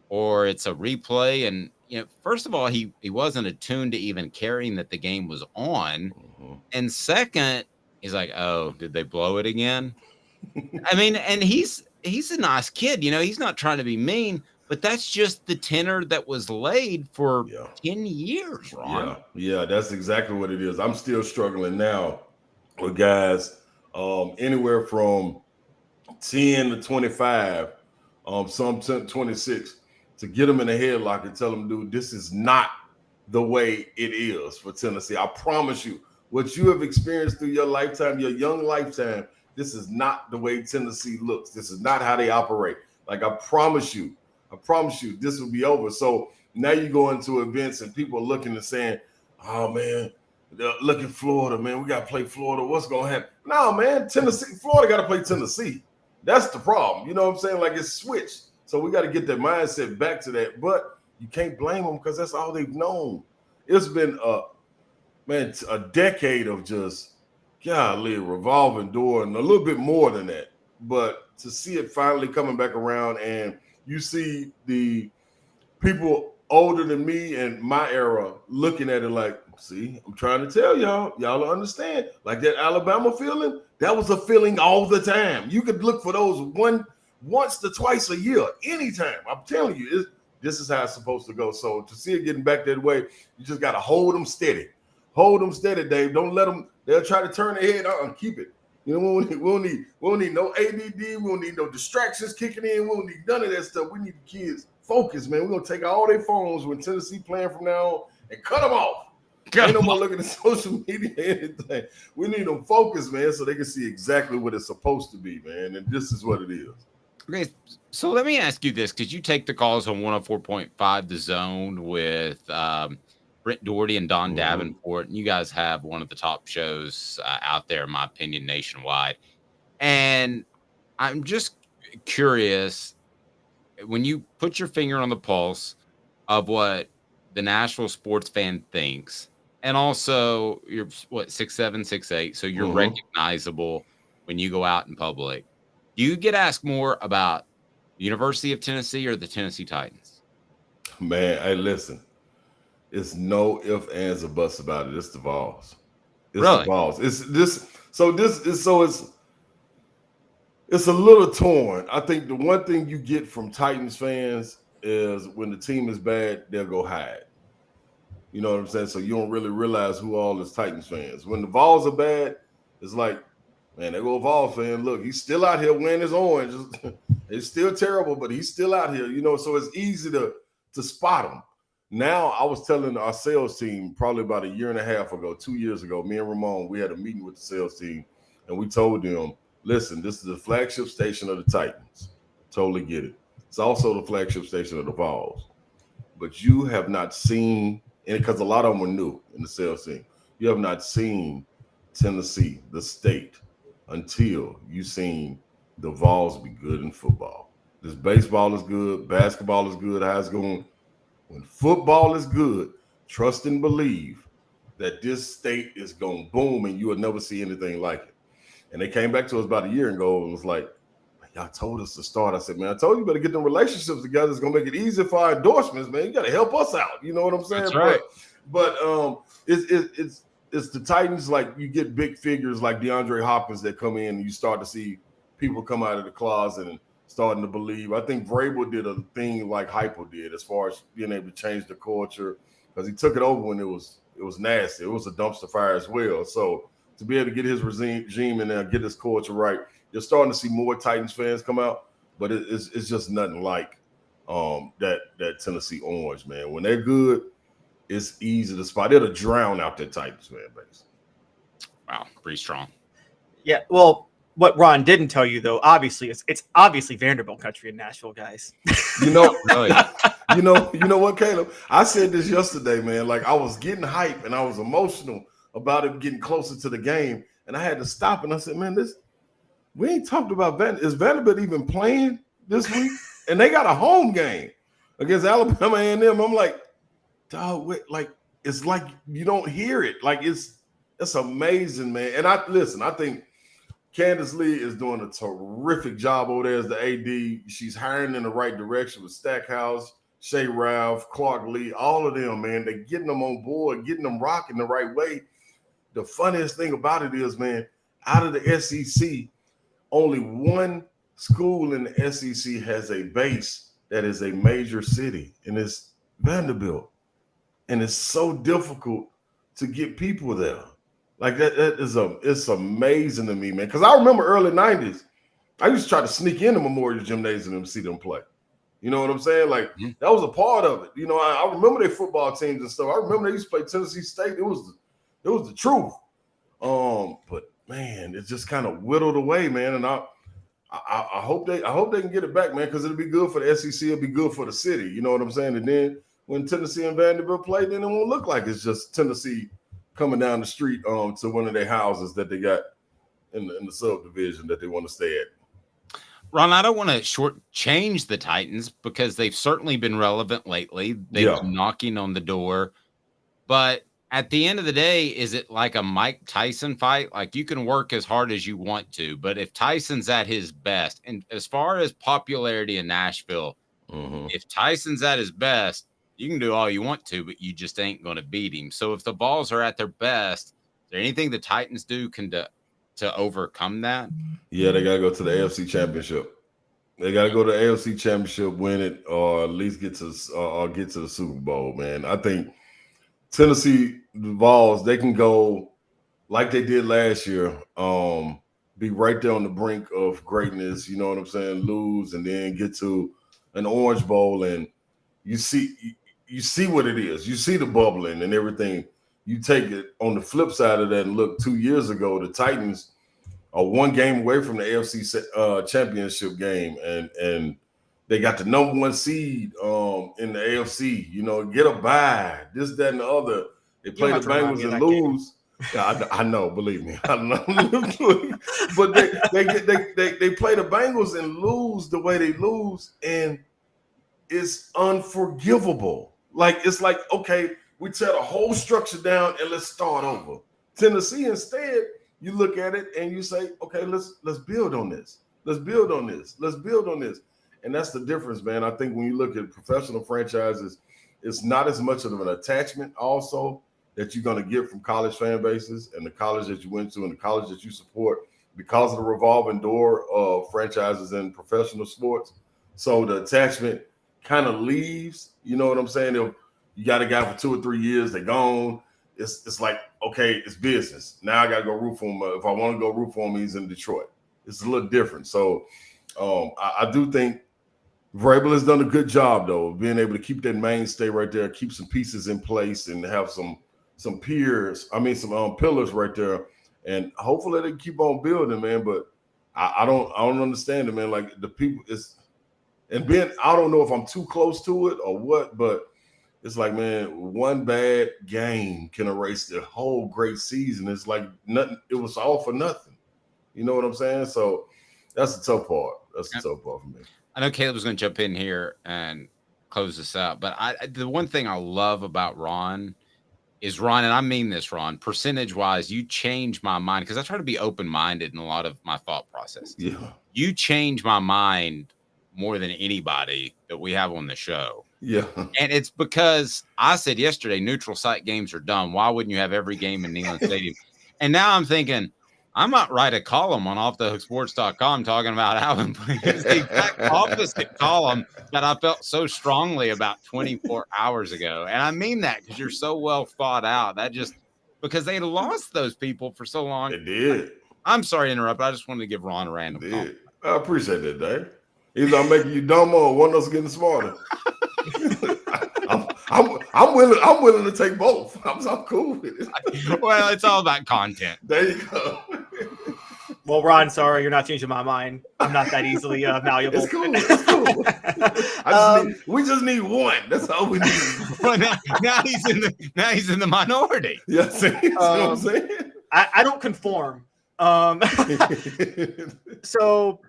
or it's a replay. And, you know, first of all, he wasn't attuned to even caring that the game was on. And second, he's like, oh, did they blow it again? I mean, and he's a nice kid, you know, he's not trying to be mean, but that's just the tenor that was laid for 10 years, Ron. Yeah, that's exactly what it is. I'm still struggling now with guys anywhere from 10 to 25, some 26, to get them in a headlock and tell them, dude, this is not the way it is for Tennessee. I promise you, what you have experienced through your lifetime, your young lifetime, this is not the way Tennessee looks. This is not how they operate. Like, I promise you, this will be over. So now you go into events and people are looking and saying, oh, man, look at Florida, man. We got to play Florida. What's going to happen? No, man, Florida got to play Tennessee. That's the problem. You know what I'm saying? Like, it's switched. So we got to get that mindset back to that. But you can't blame them because that's all they've known. It's been, a decade of just, golly, revolving door and a little bit more than that. But to see it finally coming back around, and you see the people older than me and my era looking at it like, see, I'm trying to tell y'all will understand. Like that Alabama feeling, that was a feeling all the time. You could look for those once to twice a year, anytime. I'm telling you, this is how it's supposed to go. So to see it getting back that way, you just got to hold them steady. Hold them steady, Dave. Don't let them, they'll try to turn their head and keep it. You know, we don't need no ADD. We don't need no distractions kicking in. We don't need none of that stuff. We need the kids focused, man. We're going to take all their phones when Tennessee playing from now on and cut them off. Ain't no more looking at social media or anything. We need them focused, man, so they can see exactly what it's supposed to be, man. And this is what it is. Okay, so let me ask you this, because you take the calls on 104.5 The Zone with Brent Doherty and Don Davenport, and you guys have one of the top shows out there, in my opinion, nationwide. And I'm just curious, when you put your finger on the pulse of what the Nashville sports fan thinks, and also you're 6'7", 6'8", so you're recognizable when you go out in public. Do you get asked more about the University of Tennessee or the Tennessee Titans? Man, hey, listen. It's no ifs, ands, or buts about it. It's the Vols. It's really? The Vols. It's a little torn. I think the one thing you get from Titans fans is when the team is bad, they'll go hide. You know what I'm saying? So you don't really realize who all is Titans fans. When the Vols are bad, it's like, man, they go Vols fan. Look, he's still out here wearing his orange. It's still terrible, but he's still out here. You know, so it's easy to spot him. Now, I was telling our sales team probably about a year and a half ago, 2 years ago, me and Ramon, we had a meeting with the sales team, and we told them, listen, this is the flagship station of the Titans. Totally get it. It's also the flagship station of the Vols. But you have not seen, and because a lot of them were new in the sales team, you have not seen Tennessee, the state, until you've seen the Vols be good in football. This baseball is good, basketball is good, how's it going? When football is good, trust and believe that this state is going to boom and you will never see anything like it. And they came back to us about a year ago and was like, y'all told us to start. I said, man, I told you better get them relationships together. It's going to make it easier for our endorsements, man. You got to help us out. You know what I'm saying? That's right. But it's the Titans, like you get big figures like DeAndre Hopkins that come in and you start to see people come out of the closet and starting to believe. I think Vrabel did a thing like Hypo did as far as being able to change the culture because he took it over when it was nasty. It was a dumpster fire as well. So to be able to get his regime in there, get his culture right, you're starting to see more Titans fans come out, but it's just nothing like that Tennessee orange, man. When they're good, it's easy to spot. It'll drown out that Titans fan base. Wow, pretty strong. Yeah, well, what Ron didn't tell you though, obviously, it's obviously Vanderbilt country in Nashville, guys. You know, you know what, Caleb? I said this yesterday, man. Like I was getting hype and I was emotional about it getting closer to the game, and I had to stop and I said, man, we ain't talked about Is Vanderbilt even playing this week? And they got a home game against Alabama A&M. I'm like, dog, like it's like you don't hear it. Like it's amazing, man. And I think Candace Lee is doing a terrific job over there as the AD. She's hiring in the right direction with Stackhouse, Shea Ralph, Clark Lee, all of them, man. They're getting them on board, getting them rocking the right way. The funniest thing about it is, man, out of the SEC, only one school in the SEC has a base that is a major city, and it's Vanderbilt. And it's so difficult to get people there. Like it's amazing to me, man. Because I remember early 90s, I used to try to sneak into Memorial Gymnasium and see them play. You know what I'm saying? Like that was a part of it. You know, I remember their football teams and stuff. I remember they used to play Tennessee State. It was the truth. But man, it just kind of whittled away, man. And I hope they can get it back, man, because it'll be good for the SEC. It'll be good for the city. You know what I'm saying? And then when Tennessee and Vanderbilt play, then it won't look like it's just Tennessee coming down the street to one of their houses that they got in the subdivision that they want to stay at. Ron, I don't want to shortchange the Titans because they've certainly been relevant lately. They've been knocking on the door. But at the end of the day, is it like a Mike Tyson fight? Like you can work as hard as you want to, but if Tyson's at his best, and as far as popularity in Nashville, if Tyson's at his best, you can do all you want to, but you just ain't going to beat him. So if the Vols are at their best, is there anything the Titans do to overcome that? Yeah, they got to go to the AFC Championship. They got to go to the AFC Championship, win it, or at least get to the Super Bowl, man. I think Tennessee, the Vols, they can go like they did last year, be right there on the brink of greatness, you know what I'm saying, lose, and then get to an Orange Bowl, and you see what it is. You see the bubbling and everything. you take it on the flip side of that and look 2 years ago, the Titans are one game away from the AFC championship game, and they got the number 1 seed in the AFC. You know, get a bye, this, that, and the other. They play the Bengals and lose. Yeah, I know, believe me, I know. But they play the Bengals and lose the way they lose, and it's unforgivable. Like, it's like, okay, we tear the whole structure down and let's start over. Tennessee, instead, you look at it and you say, okay, let's build on this. Let's build on this. Let's build on this. And that's the difference, man. I think when you look at professional franchises, it's not as much of an attachment also that you're going to get from college fan bases and the college that you went to and the college that you support because of the revolving door of franchises in professional sports. So the attachment kind of leaves, you know what I'm saying? If you got a guy for 2 or 3 years, they're gone. It's like, okay, it's business. Now I got to go root for him. If I want to go root for him, he's in Detroit. It's a little different. So I do think Vrabel has done a good job, though, of being able to keep that mainstay right there, keep some pieces in place, and have some pillars right there. And hopefully they keep on building, man. But I don't understand it, man. Like, the people I don't know if I'm too close to it or what, but it's like, man, one bad game can erase the whole great season. It's like nothing. It was all for nothing. You know what I'm saying? So that's the tough part. That's the tough part for me. I know Caleb was going to jump in here and close this out, but the one thing I love about Ron, and I mean this, Ron, percentage-wise, you change my mind, because I try to be open-minded in a lot of my thought process. Yeah. You change my mind more than anybody that we have on the show. Yeah. And it's because I said yesterday, neutral site games are dumb. Why wouldn't you have every game in Neyland Stadium? And now I'm thinking, I might write a column on offthehooksports.com talking about how it's the exact opposite column that I felt so strongly about 24 hours ago. And I mean that because you're so well thought out. That just because they lost those people for so long. It did. I'm sorry to interrupt. I just wanted to give Ron a random comment. I appreciate that, Dave. Either I'm making you dumber or one of us getting smarter. I'm willing to take both. I'm cool with it. Well, it's all about content. There you go. Well, Ron, sorry, you're not changing my mind. I'm not that easily malleable. It's cool. We just need one. That's all we need. Well, now he's in the minority. Yeah, see what I'm saying? I don't conform. So,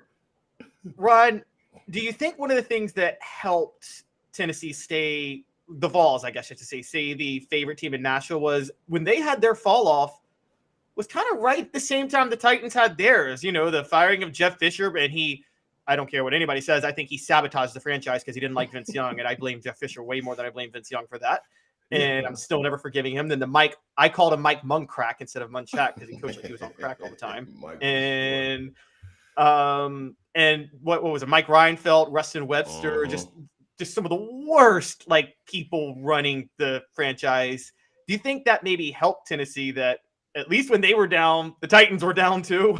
Ron, do you think one of the things that helped Tennessee stay the Vols, I guess you have to say the favorite team in Nashville, was when they had their fall off was kind of right at the same time the Titans had theirs, you know, the firing of Jeff Fisher. And I don't care what anybody says, I think he sabotaged the franchise because he didn't like Vince Young. And I blame Jeff Fisher way more than I blame Vince Young for that. And I'm still never forgiving him. Then I called him Mike Muncrack instead of Munchak because he coached like he was on crack all the time. And what was it? Mike Reinfeldt, Rustin Webster, just some of the worst people running the franchise. Do you think that maybe helped Tennessee that at least when they were down, the Titans were down too?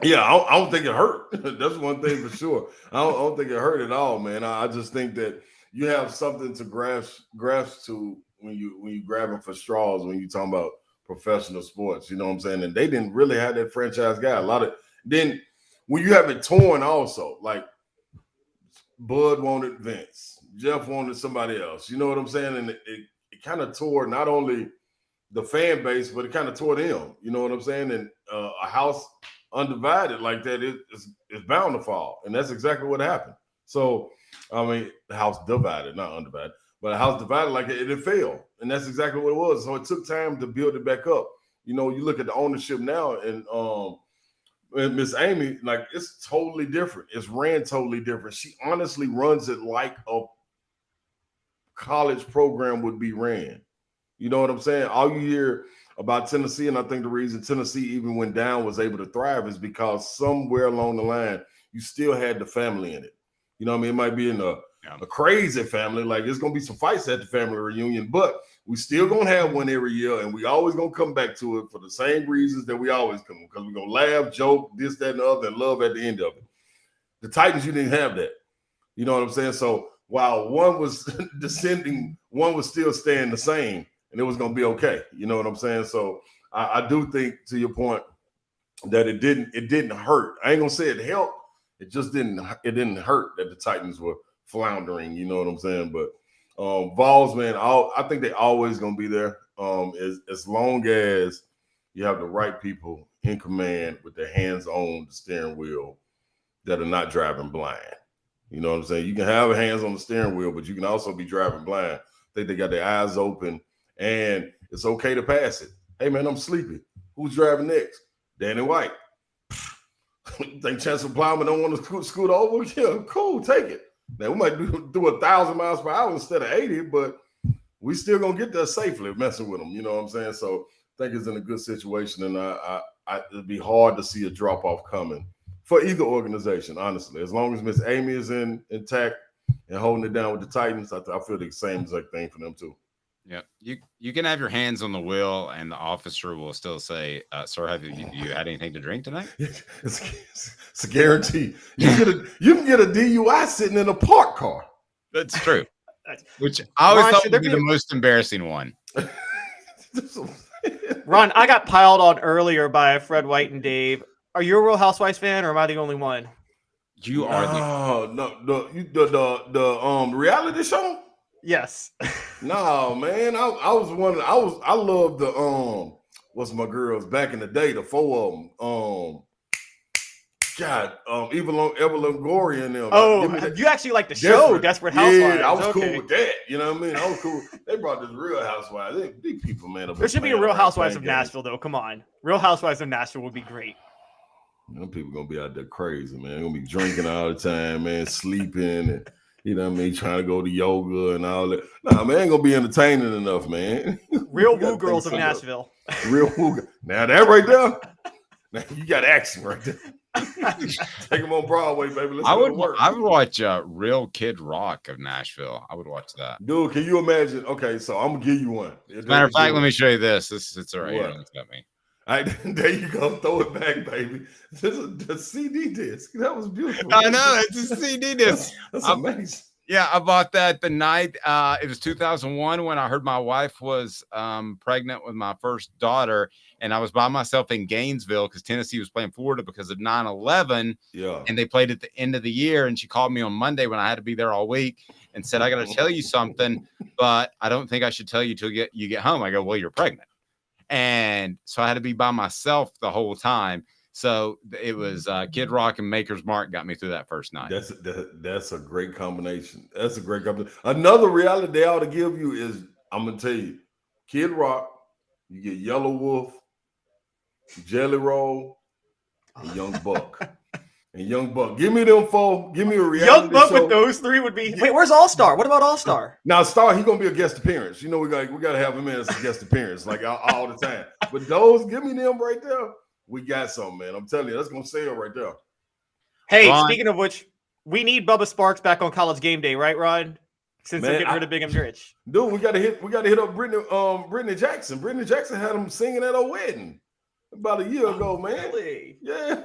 Yeah, I don't think it hurt. That's one thing for sure. I don't think it hurt at all, man. I just think that you have something to grasp to when you grabbing for straws when you talking about professional sports. You know what I'm saying? And they didn't really have that franchise guy. Then when you have it torn also, like Bud wanted Vince, Jeff wanted somebody else. You know what I'm saying? And it kind of tore not only the fan base, but it kind of tore them. You know what I'm saying? And a house undivided like that is bound to fall. And that's exactly what happened. So, I mean, the house divided, not undivided, but a house divided like it fell. And that's exactly what it was. So it took time to build it back up. You know, you look at the ownership now and Miss Amy, it's totally different. It's ran totally different. She honestly runs it like a college program would be ran. You know what I'm saying? All you hear about Tennessee, and I think the reason Tennessee even went down was able to thrive is because somewhere along the line, you still had the family in it. You know what I mean? It might be in a crazy family. Like, there's going to be some fights at the family reunion, but we still going to have one every year, and we always going to come back to it for the same reasons that we always come, because we're going to laugh, joke, this, that, and the other, and love at the end of it. The Titans, you didn't have that. You know what I'm saying? So while one was descending, one was still staying the same. and it was going to be okay. You know what I'm saying? So I do think, to your point, that it didn't hurt. I ain't gonna say it helped. It just didn't hurt that the Titans were floundering. You know what I'm saying? But Vols, man, I think they always gonna be there. As long as you have the right people in command with their hands on the steering wheel that are not driving blind. You know what I'm saying? You can have hands on the steering wheel, but you can also be driving blind. I think they got their eyes open, and it's okay to pass it. Hey, man, I'm sleepy. Who's driving next? Danny White. Think Chancellor Plowman don't want to scoot over? Yeah, cool, take it. Now, we might do 1,000 miles per hour instead of 80, but we still going to get there safely messing with them. You know what I'm saying? So I think it's in a good situation, and it'd be hard to see a drop-off coming for either organization, honestly. As long as Miss Amy is intact and holding it down with the Titans, I feel the same exact thing for them, too. Yeah, you can have your hands on the wheel, and the officer will still say, "Sir, have you had anything to drink tonight?" It's a guarantee. You can get a DUI sitting in a parked car. That's true. Which I always thought would be the most embarrassing one. Ron, I got piled on earlier by Fred White and Dave. Are you a Real Housewives fan, or am I the only one? You are. The reality show. Yes. No, man. I love the what's my girls back in the day, the four of them. Eva Longoria and them. Oh, you actually like the show, Desperate Housewives? Yeah, I was cool with that. You know what I mean? I was cool. They brought this Real Housewives. These people, man. There should be a Real Housewives of Nashville, though. Come on, Real Housewives of Nashville would be great. Them people gonna be out there crazy, man. They're gonna be drinking all the time, man, sleeping, and you know what I mean, trying to go to yoga and all that. Nah, man, ain't gonna be entertaining enough, man. Real woo girls of Nashville. Real woo. Now that right there, now you got action right there. Take them on Broadway, baby. I would watch Real Kid Rock of Nashville. I would watch that. Dude, can you imagine? Okay, so I'm gonna give you one. As a matter of fact, let me show you this. It's all right here. Look at me. All right, there you go. Throw it back, baby. This is the CD disc. That was beautiful. I know. It's a CD disc. That's amazing. Yeah, I bought that the night. It was 2001 when I heard my wife was pregnant with my first daughter, and I was by myself in Gainesville because Tennessee was playing Florida because of 9/11. Yeah, and they played at the end of the year. And she called me on Monday when I had to be there all week and said, "I got to tell you something, but I don't think I should tell you till you get home." I go, "Well, you're pregnant," and so I had to be by myself the whole time. So it was Kid Rock and Maker's Mark got me through that first night. That's a great combination. That's a great combination. Another reality they ought to give you is, I'm going to tell you, Kid Rock, you get Yellow Wolf, Jelly Roll, and Young Buck. And Young Buck. Give me them four. Give me a reality Young Buck show. with those three would be. Wait, where's All Star? What about All Star? Now, Star, he's gonna be a guest appearance. You know, we got to have him in as a guest appearance, like all the time. But those, give me them right there. We got something, man. I'm telling you, that's gonna sell right there. Hey, Ron, speaking of which, we need Bubba Sparks back on College Game Day, right, Ron? Since they're getting rid of Big and Rich. Dude, we gotta hit up Brittany Jackson. Brittany Jackson had him singing at a wedding about a year ago, man. Really? Yeah.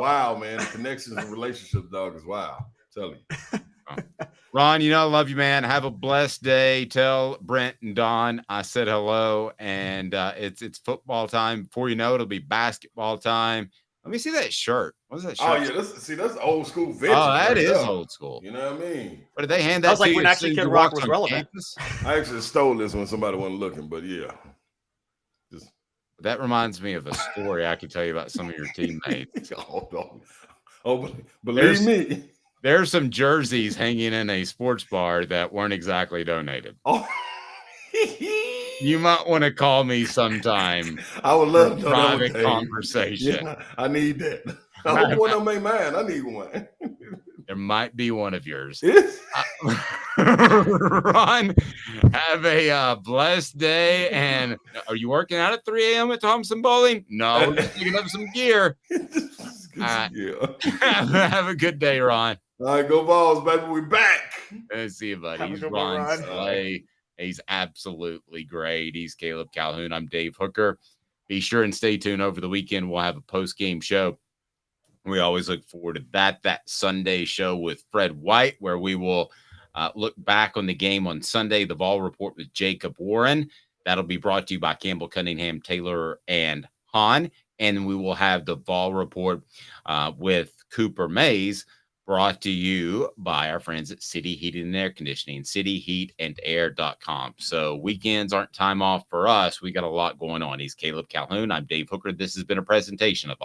Wow, man. The connections and relationships, dog, is wow. I'm telling you. Ron, you know I love you, man. Have a blessed day. Tell Brent and Don I said hello, and it's football time. Before you know it, it'll be basketball time. Let me see that shirt. What's that shirt? Oh yeah, that's old school vintage. Oh, that is old school. You know what I mean? What did they hand that? That was like to when you actually Kid Rock was relevant. I actually stole this when somebody wasn't looking, but yeah. That reminds me of a story I could tell you about some of your teammates. Believe me. There's some jerseys hanging in a sports bar that weren't exactly donated. Oh, you might want to call me sometime. I would love to private conversation. Yeah, I need that. I hope one of them ain't mine. I need one. There might be one of yours. Ron, have a blessed day. And are you working out at 3 a.m. at Thompson Bowling? No, just picking up some gear. Have a good day, Ron. All right, go Vols, baby. We back. Let's see you, buddy. He's Ron Slay. He's absolutely great. He's Caleb Calhoun. I'm Dave Hooker. Be sure and stay tuned over the weekend. We'll have a post-game show. We always look forward to that Sunday show with Fred White, where we will look back on the game on Sunday, the Vol Report with Jacob Warren. That'll be brought to you by Campbell, Cunningham, Taylor, and Hahn. And we will have the Vol Report with Cooper Mays, brought to you by our friends at City Heating and Air Conditioning, cityheatandair.com. So weekends aren't time off for us. We got a lot going on. He's Caleb Calhoun. I'm Dave Hooker. This has been a presentation of